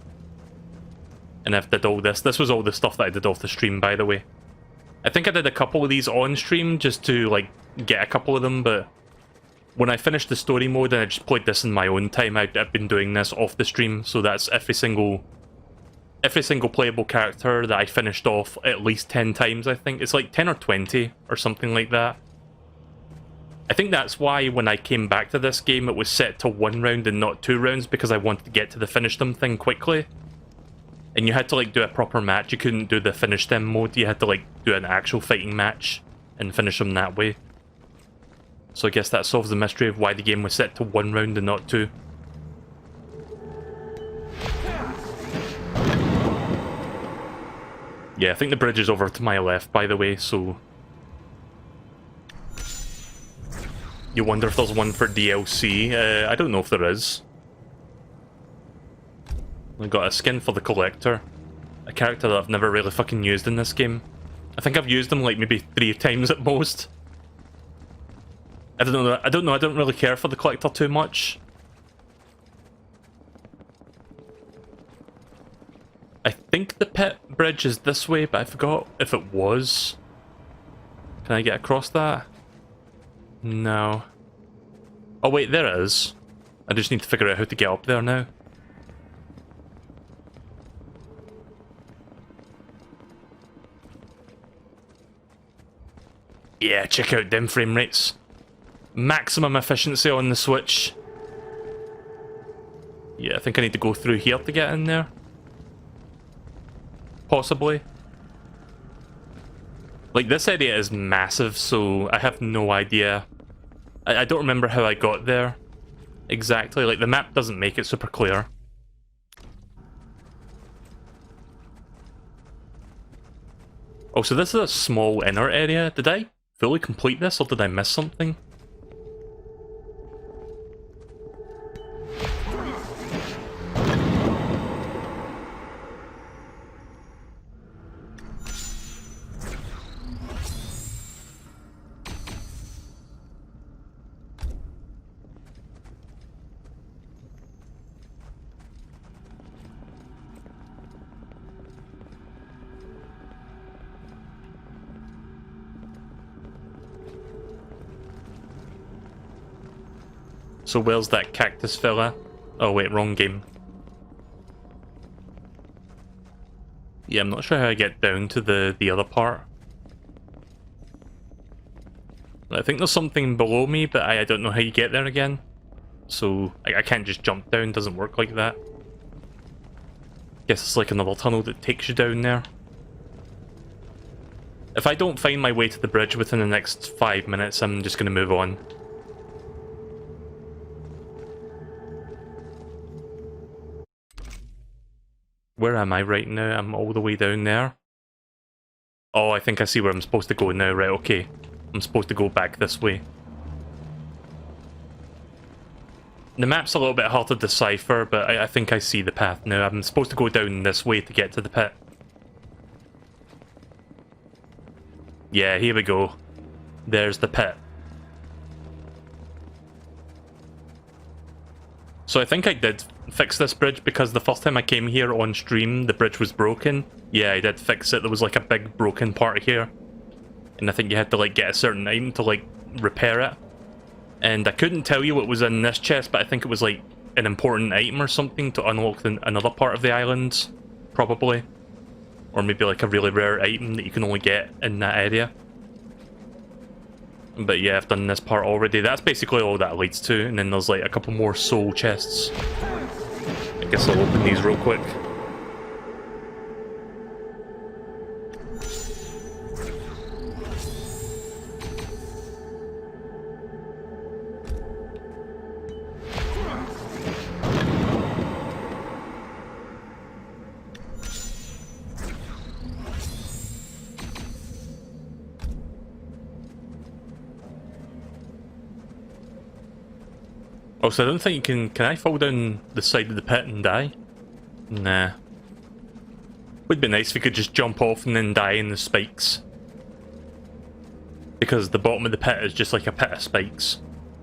And I've did all this. This was all the stuff that I did off the stream, by the way. I think I did a couple of these on stream just to like get a couple of them, but when I finished the story mode and I just played this in my own time, I've been doing this off the stream, so that's every single playable character that I finished off at least 10 times, I think. It's like 10 or 20 or something like that. I think that's why when I came back to this game it was set to 1 round and not 2 rounds, because I wanted to get to the finish them thing quickly. And you had to like do a proper match. You couldn't do the finish them mode. You had to like do an actual fighting match and finish them that way. So I guess that solves the mystery of why the game was set to 1 round and not 2. Yeah, I think the bridge is over to my left, by the way, so... You wonder if there's one for DLC? I don't know if there is. I got a skin for the Collector. A character that I've never really fucking used in this game. I think I've used him like maybe 3 times at most. I don't know, I don't really care for the Collector too much. I think the pit bridge is this way, but I forgot if it was. Can I get across that? No. Oh wait, there it is. I just need to figure out how to get up there now. Yeah, check out them frame rates. Maximum efficiency on the Switch. Yeah, I think I need to go through here to get in there. Possibly. Like, this area is massive, so I have no idea. I don't remember how I got there exactly. Like, the map doesn't make it super clear. Oh, so this is a small inner area. Did I fully complete this, or did I miss something? So where's that cactus fella? Oh wait, wrong game. Yeah, I'm not sure how I get down to the other part. I think there's something below me, but I don't know how you get there again. So I can't just jump down, doesn't work like that. Guess it's like another tunnel that takes you down there. If I don't find my way to the bridge within the next 5 minutes, I'm just gonna move on. Where am I right now? I'm all the way down there. Oh, I think I see where I'm supposed to go now. Right, okay. I'm supposed to go back this way. The map's a little bit hard to decipher, but I think I see the path now. I'm supposed to go down this way to get to the pit. Yeah, here we go. There's the pit. So I think I did fix this bridge because the first time I came here on stream, the bridge was broken. Yeah, I did fix it. There was like a big broken part here. And I think you had to like get a certain item to like repair it. And I couldn't tell you what was in this chest, but I think it was like an important item or something to unlock another part of the island, probably. Or maybe like a really rare item that you can only get in that area. But yeah, I've done this part already. That's basically all that leads to, and then there's like a couple more soul chests. I guess I'll open these real quick. Oh, so I don't think you can I fall down the side of the pit and die? Nah. Would be nice if you could just jump off and then die in the spikes. Because the bottom of the pit is just like a pit of spikes,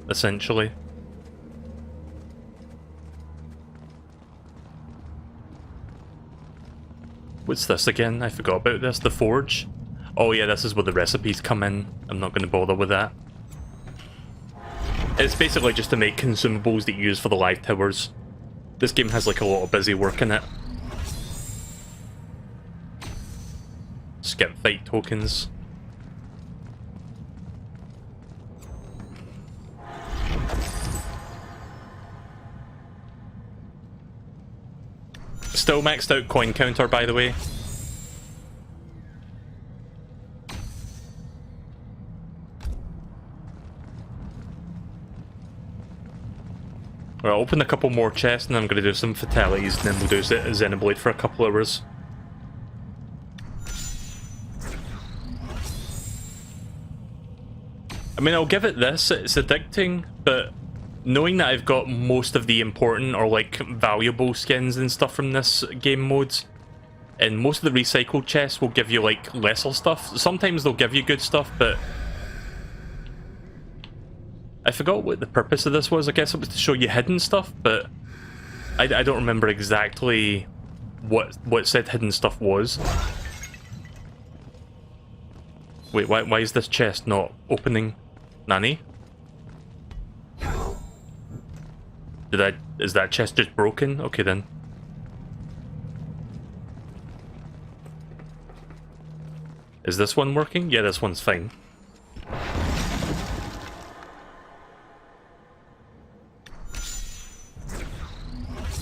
essentially. What's this again? I forgot about this. The forge? Oh yeah, this is where the recipes come in. I'm not going to bother with that. It's basically just to make consumables that you use for the live towers. This game has like a lot of busy work in it. Skip fight tokens. Still maxed out coin counter, by the way. Right, I'll open a couple more chests and then I'm going to do some fatalities and then we'll do Xenoblade for a couple hours. I mean, I'll give it this, it's addicting, but knowing that I've got most of the important or like valuable skins and stuff from this game mode, and most of the recycled chests will give you like lesser stuff. Sometimes they'll give you good stuff, but I forgot what the purpose of this was. I guess it was to show you hidden stuff, but I don't remember exactly what said hidden stuff was. Wait, why is this chest not opening? Nani? Is that chest just broken? Okay then. Is this one working? Yeah, this one's fine.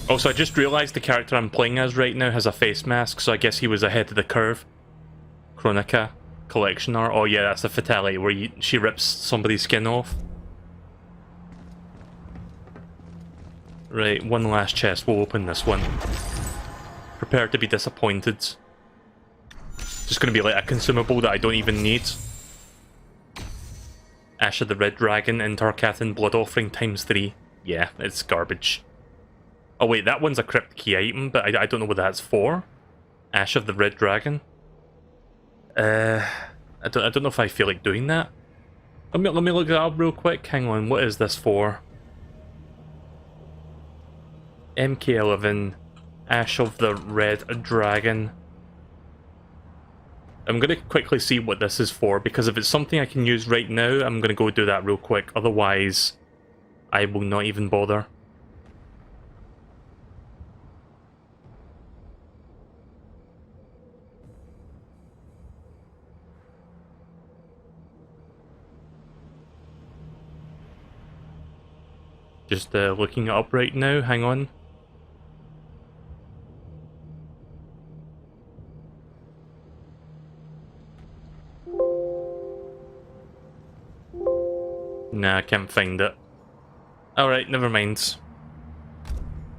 Also, I just realised the character I'm playing as right now has a face mask, so I guess he was ahead of the curve. Chronica Collectioner. Oh yeah, that's a fatality where she rips somebody's skin off. Right, one last chest. We'll open this one. Prepare to be disappointed. Just gonna be like a consumable that I don't even need. Ash of the Red Dragon, Intercathan Blood Offering ×3. Yeah, it's garbage. Oh wait, that one's a crypt key item, but I don't know what that's for. Ash of the Red Dragon. I don't know if I feel like doing that. Let me look that up real quick. Hang on, what is this for? MK11, Ash of the Red Dragon. I'm going to quickly see what this is for, because if it's something I can use right now, I'm going to go do that real quick. Otherwise, I will not even bother. Just looking it up right now, hang on. Nah, I can't find it. Alright, never mind.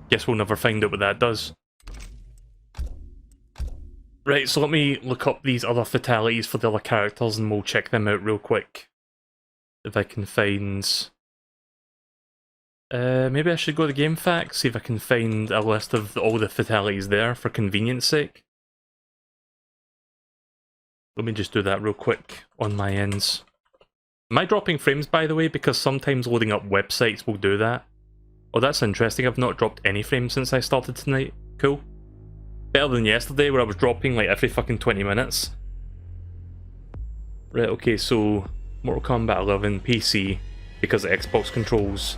Guess we'll never find out what that does. Right, so let me look up these other fatalities for the other characters and we'll check them out real quick. If I can find... maybe I should go to Game Facts, see if I can find a list of all the fatalities there for convenience sake. Let me just do that real quick on my ends. Am I dropping frames, by the way? Because sometimes loading up websites will do that. Oh, that's interesting. I've not dropped any frames since I started tonight. Cool. Better than yesterday, where I was dropping like every fucking 20 minutes. Right, okay, so Mortal Kombat 11 PC, because of Xbox controls.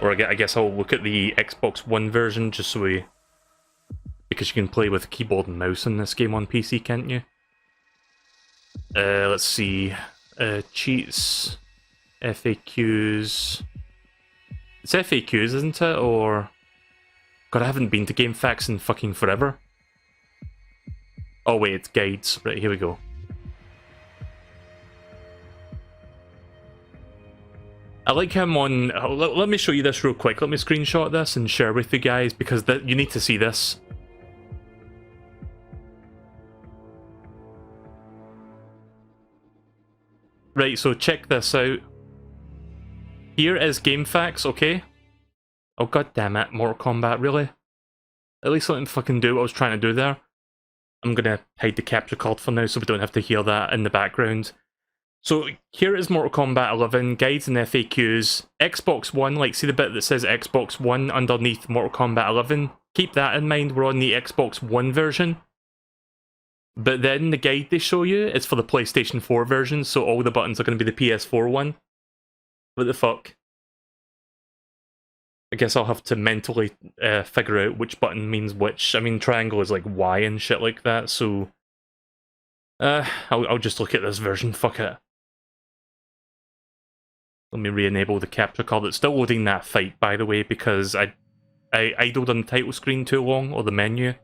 Or I guess I'll look at the Xbox One version, just so we... Because you can play with keyboard and mouse in this game on PC, can't you? Let's see... cheats, FAQs. It's FAQs, isn't it? Or God, I haven't been to Game Facts in fucking forever. Oh wait, it's guides. Right, here we go. I like him on... Let me show you this real quick. Let me screenshot this and share with you guys, because you need to see this. Right, so check this out. Here is Game Facts, okay? Oh god damn it, Mortal Kombat, really? At least let him fucking do what I was trying to do there. I'm gonna hide the capture card for now so we don't have to hear that in the background. So here is Mortal Kombat 11, guides and FAQs. Xbox One, like see the bit that says Xbox One underneath Mortal Kombat 11? Keep that in mind, we're on the Xbox One version. But then the guide they show you is for the PlayStation 4 version, so all the buttons are going to be the PS4 one. What the fuck? I guess I'll have to mentally figure out which button means which. I mean, triangle is like Y and shit like that, so... I'll just look at this version, fuck it. Let me re-enable the capture card. It's still loading that fight, by the way, because I I idled on the title screen too long, or the menu,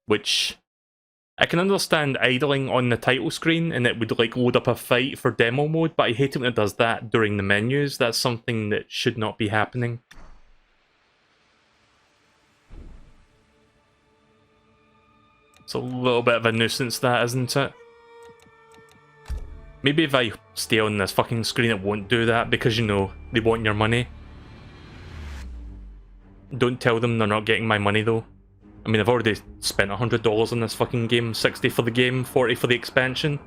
which I can understand idling on the title screen and it would like load up a fight for demo mode, but I hate it when it does that during the menus. That's something that should not be happening. It's a little bit of a nuisance, that, isn't it? Maybe if I stay on this fucking screen it won't do that, because, you know, they want your money. Don't tell them they're not getting my money, though. I mean, I've already spent $100 on this fucking game. 60 for the game, 40 for the expansion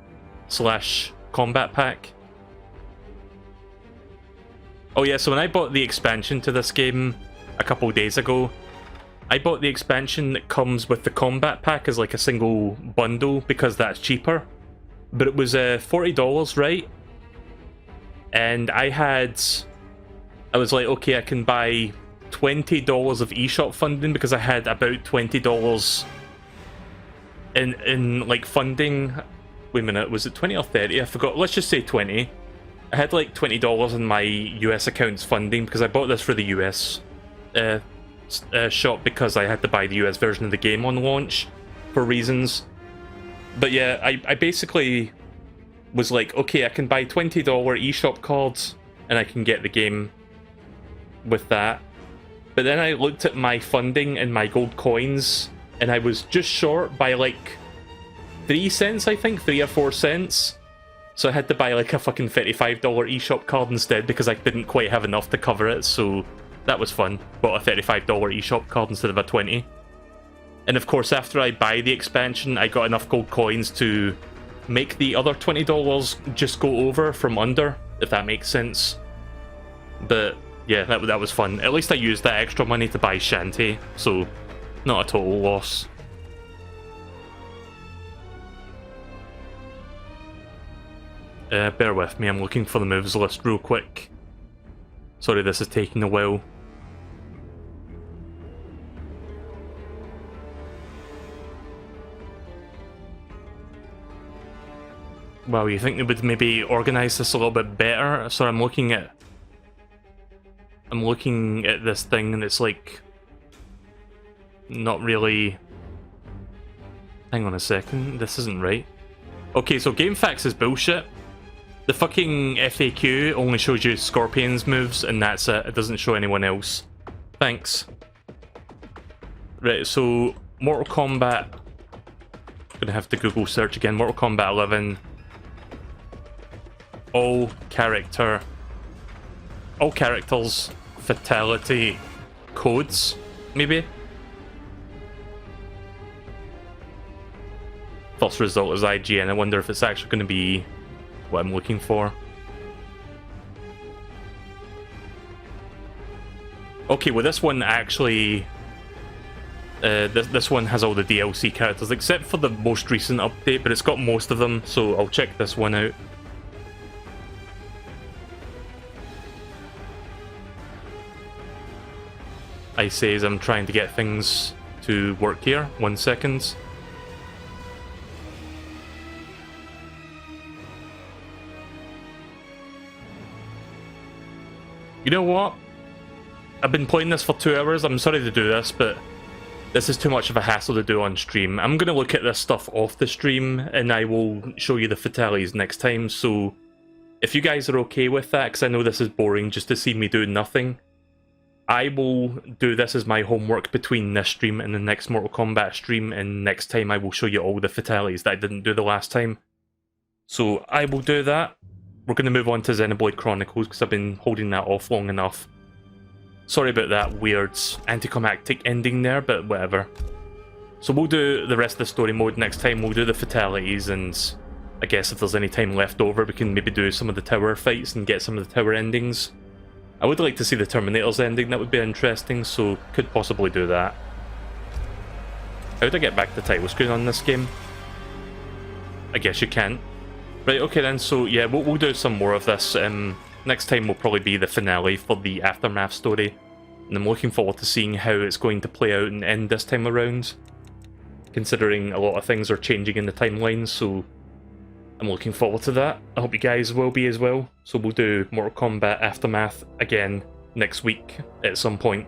/ combat pack. Oh yeah, so when I bought the expansion to this game a couple days ago, I bought the expansion that comes with the combat pack as like a single bundle because that's cheaper. But it was $40, right? And I was like, okay, I can buy $20 of eShop funding because I had about $20 in like funding. Wait a minute, was it 20 or 30? I forgot. Let's just say 20. I had like $20 in my US account's funding because I bought this for the US shop because I had to buy the US version of the game on launch for reasons. But yeah, I basically was like, okay, I can buy $20 eShop cards and I can get the game with that. But then I looked at my funding and my gold coins and I was just short by like 3 cents, I think, 3 or 4 cents. So I had to buy like a fucking $35 eShop card instead because I didn't quite have enough to cover it, so that was fun. Bought a $35 eShop card instead of a 20. And of course, after I buy the expansion, I got enough gold coins to make the other $20 just go over from under, if that makes sense. But yeah, that was fun. At least I used that extra money to buy Shantae, so not a total loss. Bear with me, I'm looking for the moves list real quick. Sorry, this is taking a while. Wow, you think they would maybe organise this a little bit better? So I'm looking at this thing and it's like not really. Hang on a second, this isn't right. Okay, so GameFAQs is bullshit. The fucking FAQ only shows you Scorpion's moves and that's it. It doesn't show anyone else. Thanks. Right, so Mortal Kombat. Gonna have to Google search again. Mortal Kombat 11. All characters fatality codes, maybe? First result is IGN. I wonder if it's actually going to be what I'm looking for. Okay, well this one actually... this one has all the DLC characters, except for the most recent update, but it's got most of them, so I'll check this one out. I say as I'm trying to get things to work here. 1 second. You know what? I've been playing this for 2 hours. I'm sorry to do this, but this is too much of a hassle to do on stream. I'm going to look at this stuff off the stream, and I will show you the fatalities next time. So if you guys are okay with that, because I know this is boring just to see me do nothing, I will do this as my homework between this stream and the next Mortal Kombat stream, and next time I will show you all the fatalities that I didn't do the last time. So I will do that. We're going to move on to Xenoblade Chronicles because I've been holding that off long enough. Sorry about that weird anticlimactic ending there, but whatever. So we'll do the rest of the story mode next time. We'll do the fatalities, and I guess if there's any time left over, we can maybe do some of the tower fights and get some of the tower endings. I would like to see the Terminator's ending, that would be interesting, so could possibly do that. How do I get back to the title screen on this game? I guess you can't. Right, okay then, so yeah, we'll do some more of this. Next time will probably be the finale for the Aftermath story, and I'm looking forward to seeing how it's going to play out and end this time around, considering a lot of things are changing in the timeline, so I'm looking forward to that. I hope you guys will be as well. So we'll do Mortal Kombat Aftermath again next week at some point.